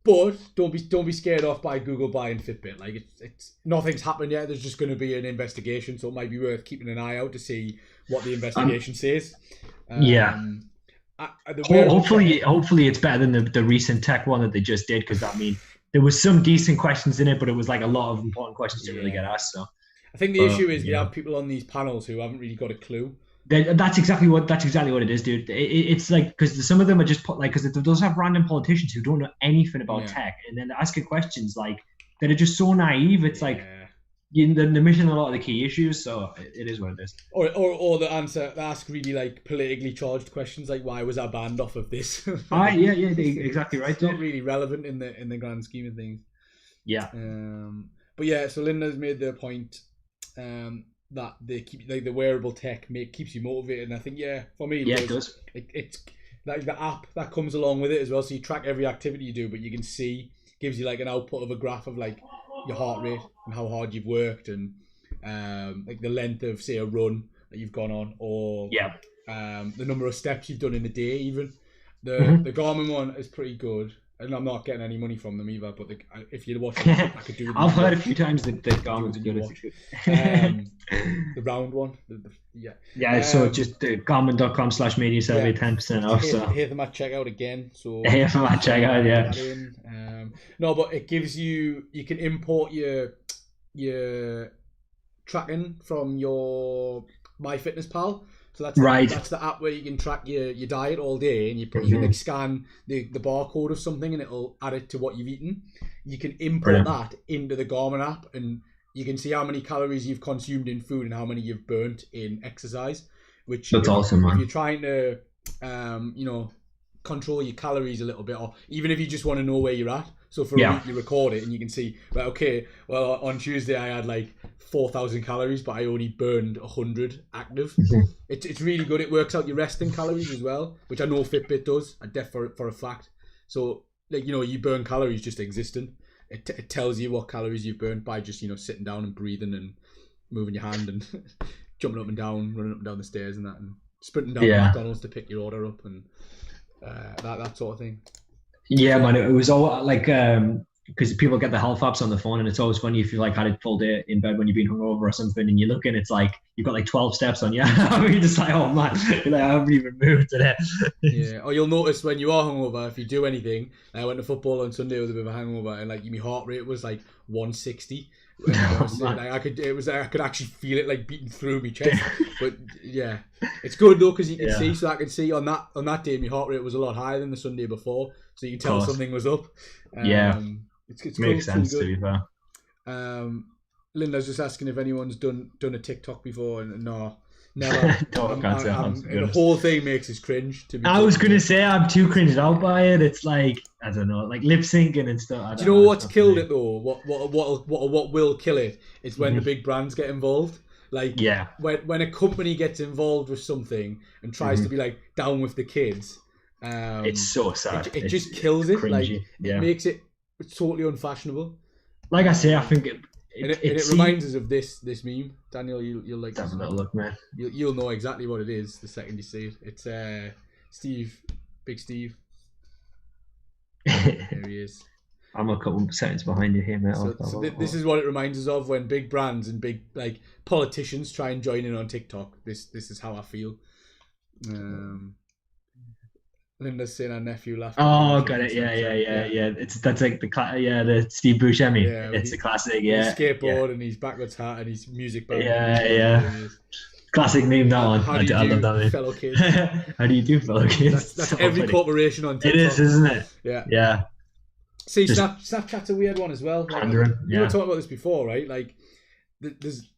But don't be scared off by Google buying Fitbit. Like it's nothing's happened yet. There's just going to be an investigation, so it might be worth keeping an eye out to see what the investigation says. Hopefully it's better than the recent tech one that they just did, because there was some decent questions in it, but it was like a lot of important questions to really get asked. So I think the issue is we have people on these panels who haven't really got a clue. That's exactly what it is, dude. It's like, because some of them are just because those have random politicians who don't know anything about tech, and then they're asking questions like that are just so naive. It's like they're missing a lot of the key issues. So it is what it is. Or the answer, they ask really like politically charged questions like, why was I banned off of this? Exactly right. It's not really relevant in the grand scheme of things. Yeah. But yeah, so Linda's made the point that they keep like the wearable tech keeps you motivated, and I think for me it does. It's like the app that comes along with it as well. So you track every activity you do, but you can see, gives you like an output of a graph of like your heart rate and how hard you've worked, and like the length of say a run that you've gone on, or the number of steps you've done in a day. Even the Garmin one is pretty good, and I'm not getting any money from them either. But if you'd watch it, I could do. I've heard a few times that Garmin's good. The round one, so just Garmin.com/media survey 10% off. So hear them at checkout again. So hear them at checkout, no, but it gives you can import your tracking from your MyFitnessPal. So that's the app where you can track your diet all day, and you can like scan the barcode of something, and it'll add it to what you've eaten. You can import that into the Garmin app, and you can see how many calories you've consumed in food and how many you've burnt in exercise. Which that's awesome, man. If you're trying to control your calories a little bit, or even if you just want to know where you're at. So for a week you record it and you can see, on Tuesday I had like 4,000 calories, but I only burned 100 active. It's really good. It works out your resting calories as well, which I know Fitbit does. I def for a fact. So like you burn calories just existing. It tells you what calories you've burned by just sitting down and breathing and moving your hand and jumping up and down, running up and down the stairs and that, and sprinting down to McDonald's to pick your order up and that sort of thing. Yeah, man, it was all like because people get the health apps on the phone, and it's always funny if you like had a full day in bed when you've been hungover or something, and you look and it's like you've got like 12 steps on you. You're just like, oh man, I haven't even moved today. Or you'll notice when you are hungover, if you do anything. I went to football on Sunday with a bit of a hangover, and like my heart rate was like 160. I could actually feel it like beating through my chest. But yeah, it's good though because you can see. So I can see on that day my heart rate was a lot higher than the Sunday before, so you can tell something was up. It's makes sense to be fair. Linda's just asking if anyone's done a TikTok before, and no, never. The whole thing makes us cringe. I was gonna say I'm too cringed out by it. It's like I don't know, like lip syncing and stuff. Do you know what's killed it though? What will kill it is when the big brands get involved. Like when a company gets involved with something and tries to be like down with the kids. It's so sad. It just kills it. Cringy. Like it makes it totally unfashionable. Like I say, I think it reminds us of this meme. Daniel, you'll like. Have a little look, man. You'll know exactly what it is the second you see it. It's Big Steve. There he is. I'm a couple seconds behind you here, mate. This is what it reminds us of when big brands and big like politicians try and join in on TikTok. This is how I feel. Linda's saying her nephew laughed. Oh, got it. Yeah. That's like the Steve Buscemi. Yeah, it's a classic. Yeah, his skateboard and his backwards hat and his music band. Yeah. Classic meme, that one. I love that meme. Fellow kids. How do you do, fellow kids? That's so every funny. Corporation on TikTok. It is, isn't it? Yeah. See, Snapchat's a weird one as well. Like, we were talking about this before, right? Like, there's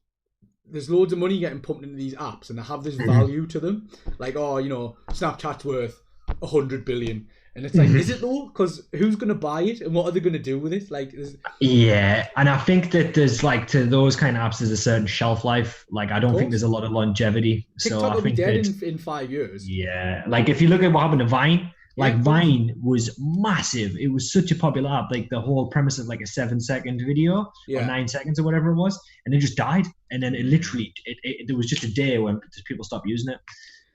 loads of money getting pumped into these apps, and they have this value to them. Like, Snapchat's worth 100 billion, and it's like, is it though? Because who's going to buy it, and what are they going to do with it? Like, and I think that there's like to those kind of apps, there's a certain shelf life. Like, I don't think there's a lot of longevity. TikTok so I will think be dead in 5 years. Yeah, like if you look at what happened to Vine. Like Vine was massive. It was such a popular app. Like the whole premise of like a 7-second video or 9 seconds or whatever it was, and it just died. And then it literally, there was just a day when people stopped using it.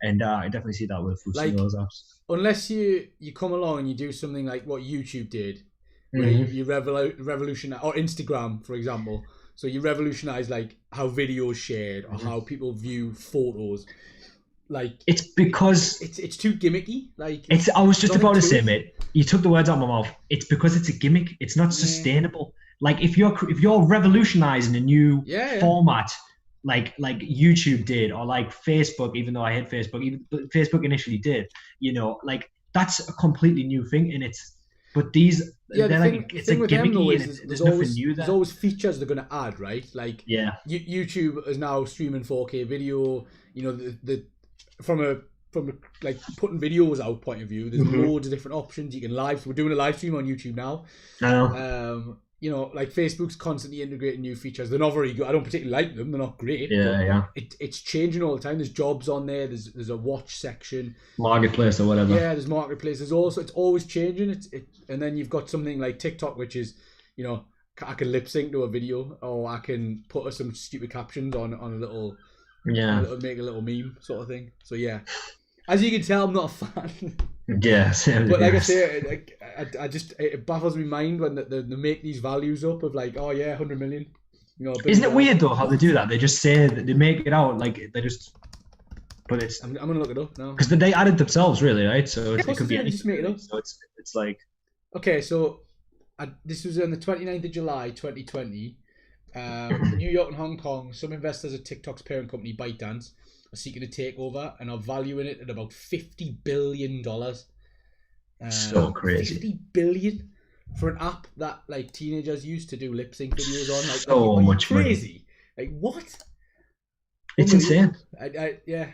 And I definitely see that with some of those apps. Unless you come along and you do something like what YouTube did, where you revolutionize, or Instagram, for example. So you revolutionize like how videos shared or how people view photos. Like it's because it's too gimmicky. Like I was just about to say, mate, you took the words out of my mouth. It's because it's a gimmick. It's not sustainable. Like if you're revolutionizing a new format, like YouTube did, or like Facebook, even though I hate Facebook, even Facebook initially did, like that's a completely new thing, and but these it's a gimmicky, and there's nothing new there. There's always features they're going to add, right? Like YouTube is now streaming 4K video. From a like putting videos out point of view, there's loads of different options. You can we're doing a live stream on YouTube now. you know, like Facebook's constantly integrating new features. They're not very good. I don't particularly like them. They're not great. Yeah. It's changing all the time. There's jobs on there. There's a watch section, Marketplace or whatever. Yeah, there's marketplace. There's also, it's always changing. And then you've got something like TikTok, which is, you know, I can lip sync to a video, or I can put some stupid captions on a little, make a little meme sort of thing. So yeah, as you can tell, I'm not a fan. Yeah, but like I say, I just, it baffles me mind when they make these values up of like, oh yeah, 100 million. You know, isn't it weird though how they do that? They just say that they make it out like they just. But it's. I'm gonna look it up now because they added themselves, really, right? So it could be anything. Just make it up. So it's like. Okay, so this was on the 29th of July, 2020. New York and Hong Kong. Some investors at TikTok's parent company, ByteDance, are seeking a takeover and are valuing it at about $50 billion. So crazy. $50 billion for an app that like teenagers used to do lip sync videos on. Like, so much crazy. Money. Like what? It's insane. Yeah.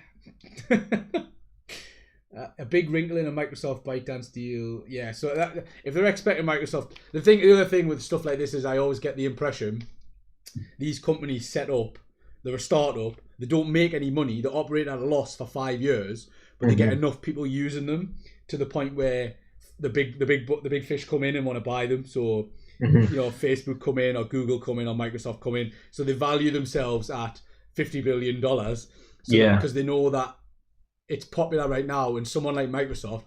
A big wrinkle in a Microsoft ByteDance deal. Yeah. So that, if they're expecting Microsoft, the other thing with stuff like this is I always get the impression these companies set up. They're a startup. They don't make any money. They operate at a loss for 5 years, but they get enough people using them to the point where the big fish come in and want to buy them. So you know, Facebook come in, or Google come in, or Microsoft come in. So they value themselves at $50 billion. So because they know that it's popular right now, and someone like Microsoft,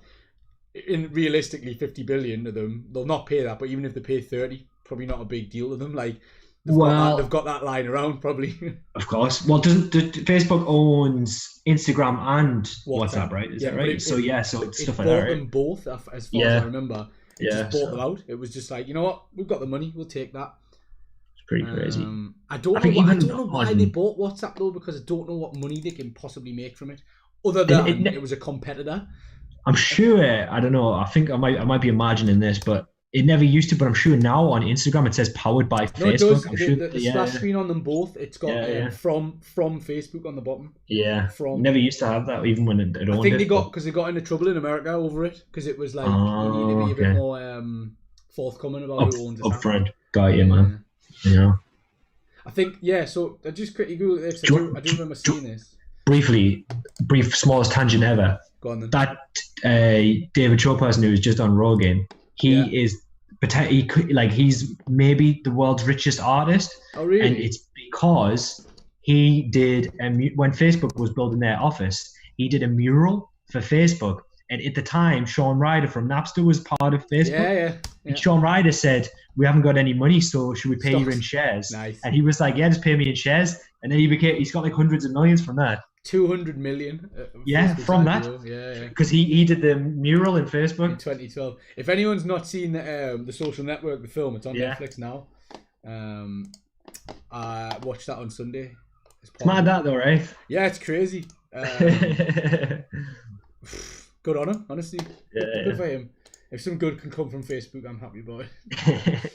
realistically, 50 billion to them, they'll not pay that. But even if they pay 30, probably not a big deal to them. Like. They've got that lying around probably. Of course. Well, Facebook owns Instagram and WhatsApp, right? Is that right? So it's stuff like that, right? Them both, as far as I remember. It just bought them out. It was just like, you know what? We've got the money. We'll take that. It's pretty crazy. I don't know why they bought WhatsApp though, because I don't know what money they can possibly make from it, other than it was a competitor. I'm sure. I don't know. I think I might be imagining this, but. It never used to, but I'm sure now on Instagram it says powered by Facebook. It does. I'm sure the splash screen on them both, it's got from Facebook on the bottom. Yeah. Never used to have that, even when it owned it. I think because they got into trouble in America over it, because it was like you need to be a bit more forthcoming about who owns it. Upfront. Got you, man. Yeah. I think So I just quickly Google this. I do remember seeing this. Brief, smallest tangent ever. Go on then. That David Cho person who was just on Rogan. He's maybe the world's richest artist. Oh, really? And it's because he did when Facebook was building their office, he did a mural for Facebook. And at the time, Sean Ryder from Napster was part of Facebook. Yeah. And Sean Ryder said, "We haven't got any money, so should we pay you in shares?" Nice. And he was like, "Yeah, just pay me in shares." And then he's got like hundreds of millions from that. 200 million. From that. Yeah. Because he did the mural in Facebook in 2012. If anyone's not seen the Social Network, the film, it's on Netflix now. I watched that on Sunday. It's mad that though, right? Yeah, it's crazy. Good on him, honestly. Good for him. If some good can come from Facebook, I'm happy about it.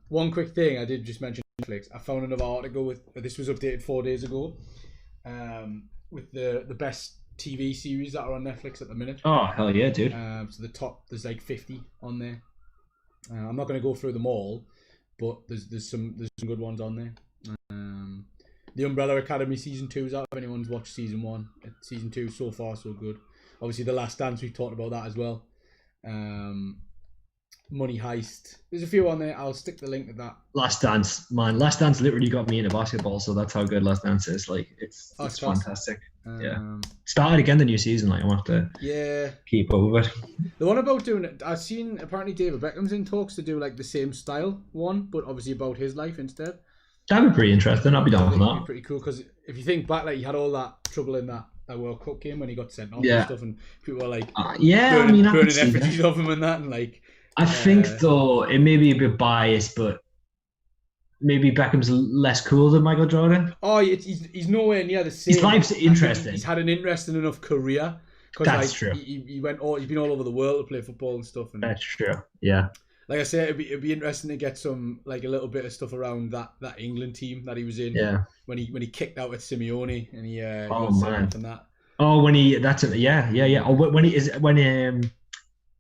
One quick thing I did just mention Netflix. I found another article this was updated 4 days ago. With the best TV series that are on Netflix at the minute. Oh hell yeah, dude! So the top, there's like 50 on there. I'm not going to go through them all, but there's some good ones on there. The Umbrella Academy season 2 is out. If anyone's watched season 1, season 2 so far so good. Obviously, The Last Dance, we've talked about that as well. Money Heist. There's a few on there. I'll stick the link to that. Last Dance, man. Last Dance literally got me into basketball, so that's how good Last Dance is. Like, it's fantastic. Started again the new season. Like, I'm gonna have to keep up with it. The one about doing it, I've seen apparently David Beckham's in talks to do like the same style one, but obviously about his life instead. That'd be pretty interesting. I'll be down with that. That'd be pretty cool, because if you think back, like, he had all that trouble in that World Cup game when he got sent off and stuff, and people were like, burning effigies of him and that, and like. I think though it may be a bit biased, but maybe Beckham's less cool than Michael Jordan. Oh, he's nowhere near the same. His life's interesting. He's had an interesting enough career. That's true. He's been all over the world to play football and stuff. And that's true. Yeah. Like I said, it'd be interesting to get some like a little bit of stuff around that England team that he was in. Yeah. When he kicked out at Simeone and he got man. and that. Oh, when he Oh, when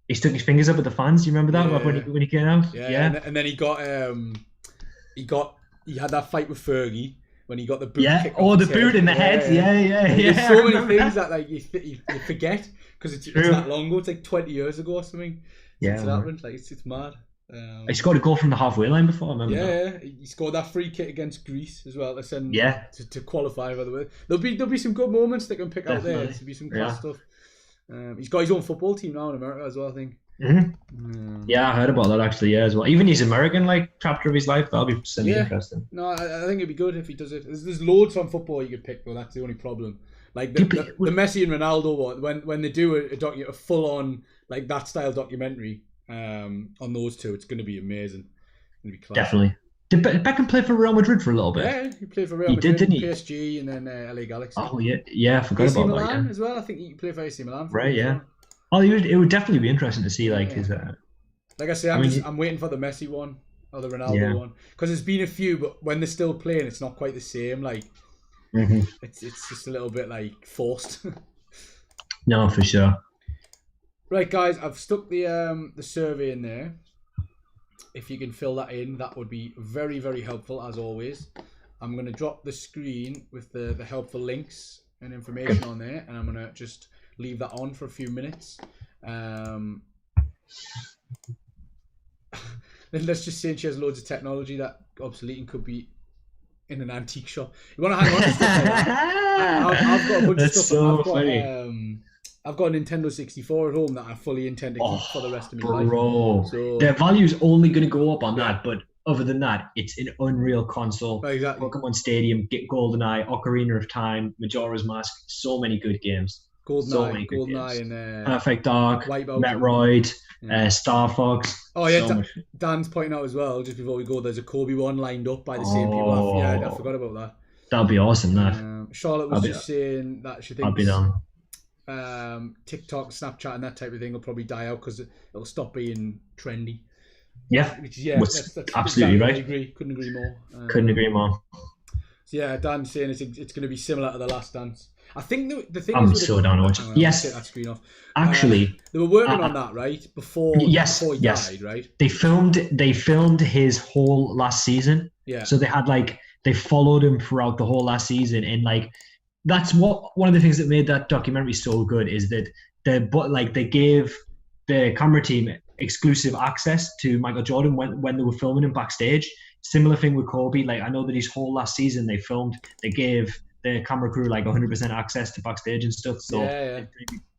he stuck his fingers up at the fans. Do you remember that when he came out? Yeah. And then he had that fight with Fergie when he got the boot. Yeah. Kicked Oh, off the his boot head. in the head. Yeah. There's so many remember things that. that like you forget because it's that long ago. It's like 20 years ago or something. Since it happened. Like it's mad. He scored a goal from the halfway line before. I remember that. He scored that free kick against Greece as well to send to qualify. By the way, there'll be some good moments they can pick out there. There'll be some class stuff. He's got his own football team now in America as well, I think. Mm-hmm. Yeah, I heard about that actually. Yeah, as well. Even his American chapter of his life, that'll be interesting. No, I think it'd be good if he does it. There's loads from football you could pick, though. That's the only problem. Like the Messi and Ronaldo one, when they do a full on like that style documentary on those two, it's going to be amazing. It's going to be class. Definitely. Did Beckham play for Real Madrid for a little bit? Yeah, he played for Real Madrid, didn't he? PSG, and then LA Galaxy. Oh yeah, I forgot AC about Milan that. as well. I think he played for AC Milan. Right, yeah. Oh, it would definitely be interesting to see his. Like I say, I'm waiting for the Messi one or the Ronaldo one because there's been a few, but when they're still playing, it's not quite the same. Like it's just a little bit like forced. No, for sure. Right, guys, I've stuck the survey in there. If you can fill that in, that would be very, very helpful as always. I'm going to drop the screen with the helpful links and information on there, and I'm going to just leave that on for a few minutes. Let's just say she has loads of technology that obsolete and could be in an antique shop. You want to hang on to stuff like that? I've got a bunch of stuff. So funny. I've got a Nintendo 64 at home that I fully intend to keep for the rest of my life. So their value's only going to go up on that, but other than that, it's an unreal console. Exactly. Pokemon Stadium, GoldenEye, Ocarina of Time, Majora's Mask, so many good games. GoldenEye and Perfect Dark, Wipeout. Metroid, Star Fox. Oh yeah, Dan's pointing out as well, just before we go, there's a Kobe one lined up by the same people. I forgot about that. That'd be awesome, that. Charlotte was just saying that she thinks I'll be done. TikTok, Snapchat, and that type of thing will probably die out because it'll stop being trendy. Yeah, which is that's absolutely right. I agree. Couldn't agree more. Couldn't agree more. So yeah, Dan's saying it's going to be similar to the Last Dance. I think the thing I'm so down to watch. Yes, take that screen off. Actually, they were working on that right before he died, right? They filmed his whole last season. Yeah. So they followed him throughout the whole last season, and that's one of the things that made that documentary so good is that they gave the camera team exclusive access to Michael Jordan when they were filming him backstage. Similar thing with Kobe. Like I know that his whole last season they gave the camera crew 100% access to backstage and stuff. So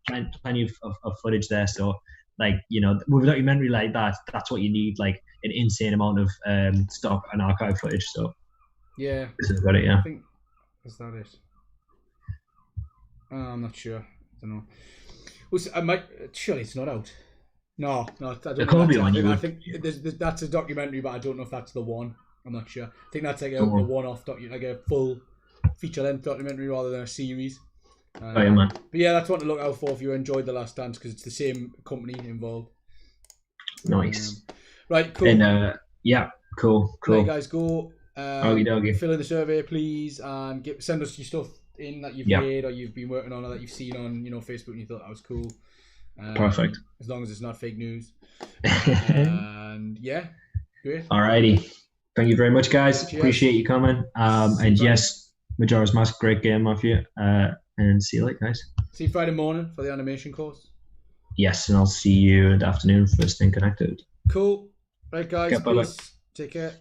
plenty of footage there. So with a documentary like that, that's what you need, an insane amount of stock and archive footage. So yeah, this has got it. Yeah. I think is that it. I'm not sure. I don't know. Surely it's not out. No, I don't know. The Kobe one. I think that's a documentary, but I don't know if that's the one. I'm not sure. I think that's a one-off documentary, a full feature-length documentary rather than a series. Man. But yeah, that's one to look out for if you enjoyed The Last Dance because it's the same company involved. Nice. Right, cool. And cool. Right, guys, go. Okie fill in the survey, please, and send us your stuff in that you've made or you've been working on or that you've seen on Facebook and you thought that was cool. Perfect. As long as it's not fake news. And yeah, great. Alrighty. Thank you very much, guys. Cheers. Appreciate you coming. And yes, Majora's Mask, great game of you. And see you later, guys. See you Friday morning for the animation course. Yes, and I'll see you in the afternoon for Staying Connected. Cool. Right, guys. Okay, bye-bye. Take care.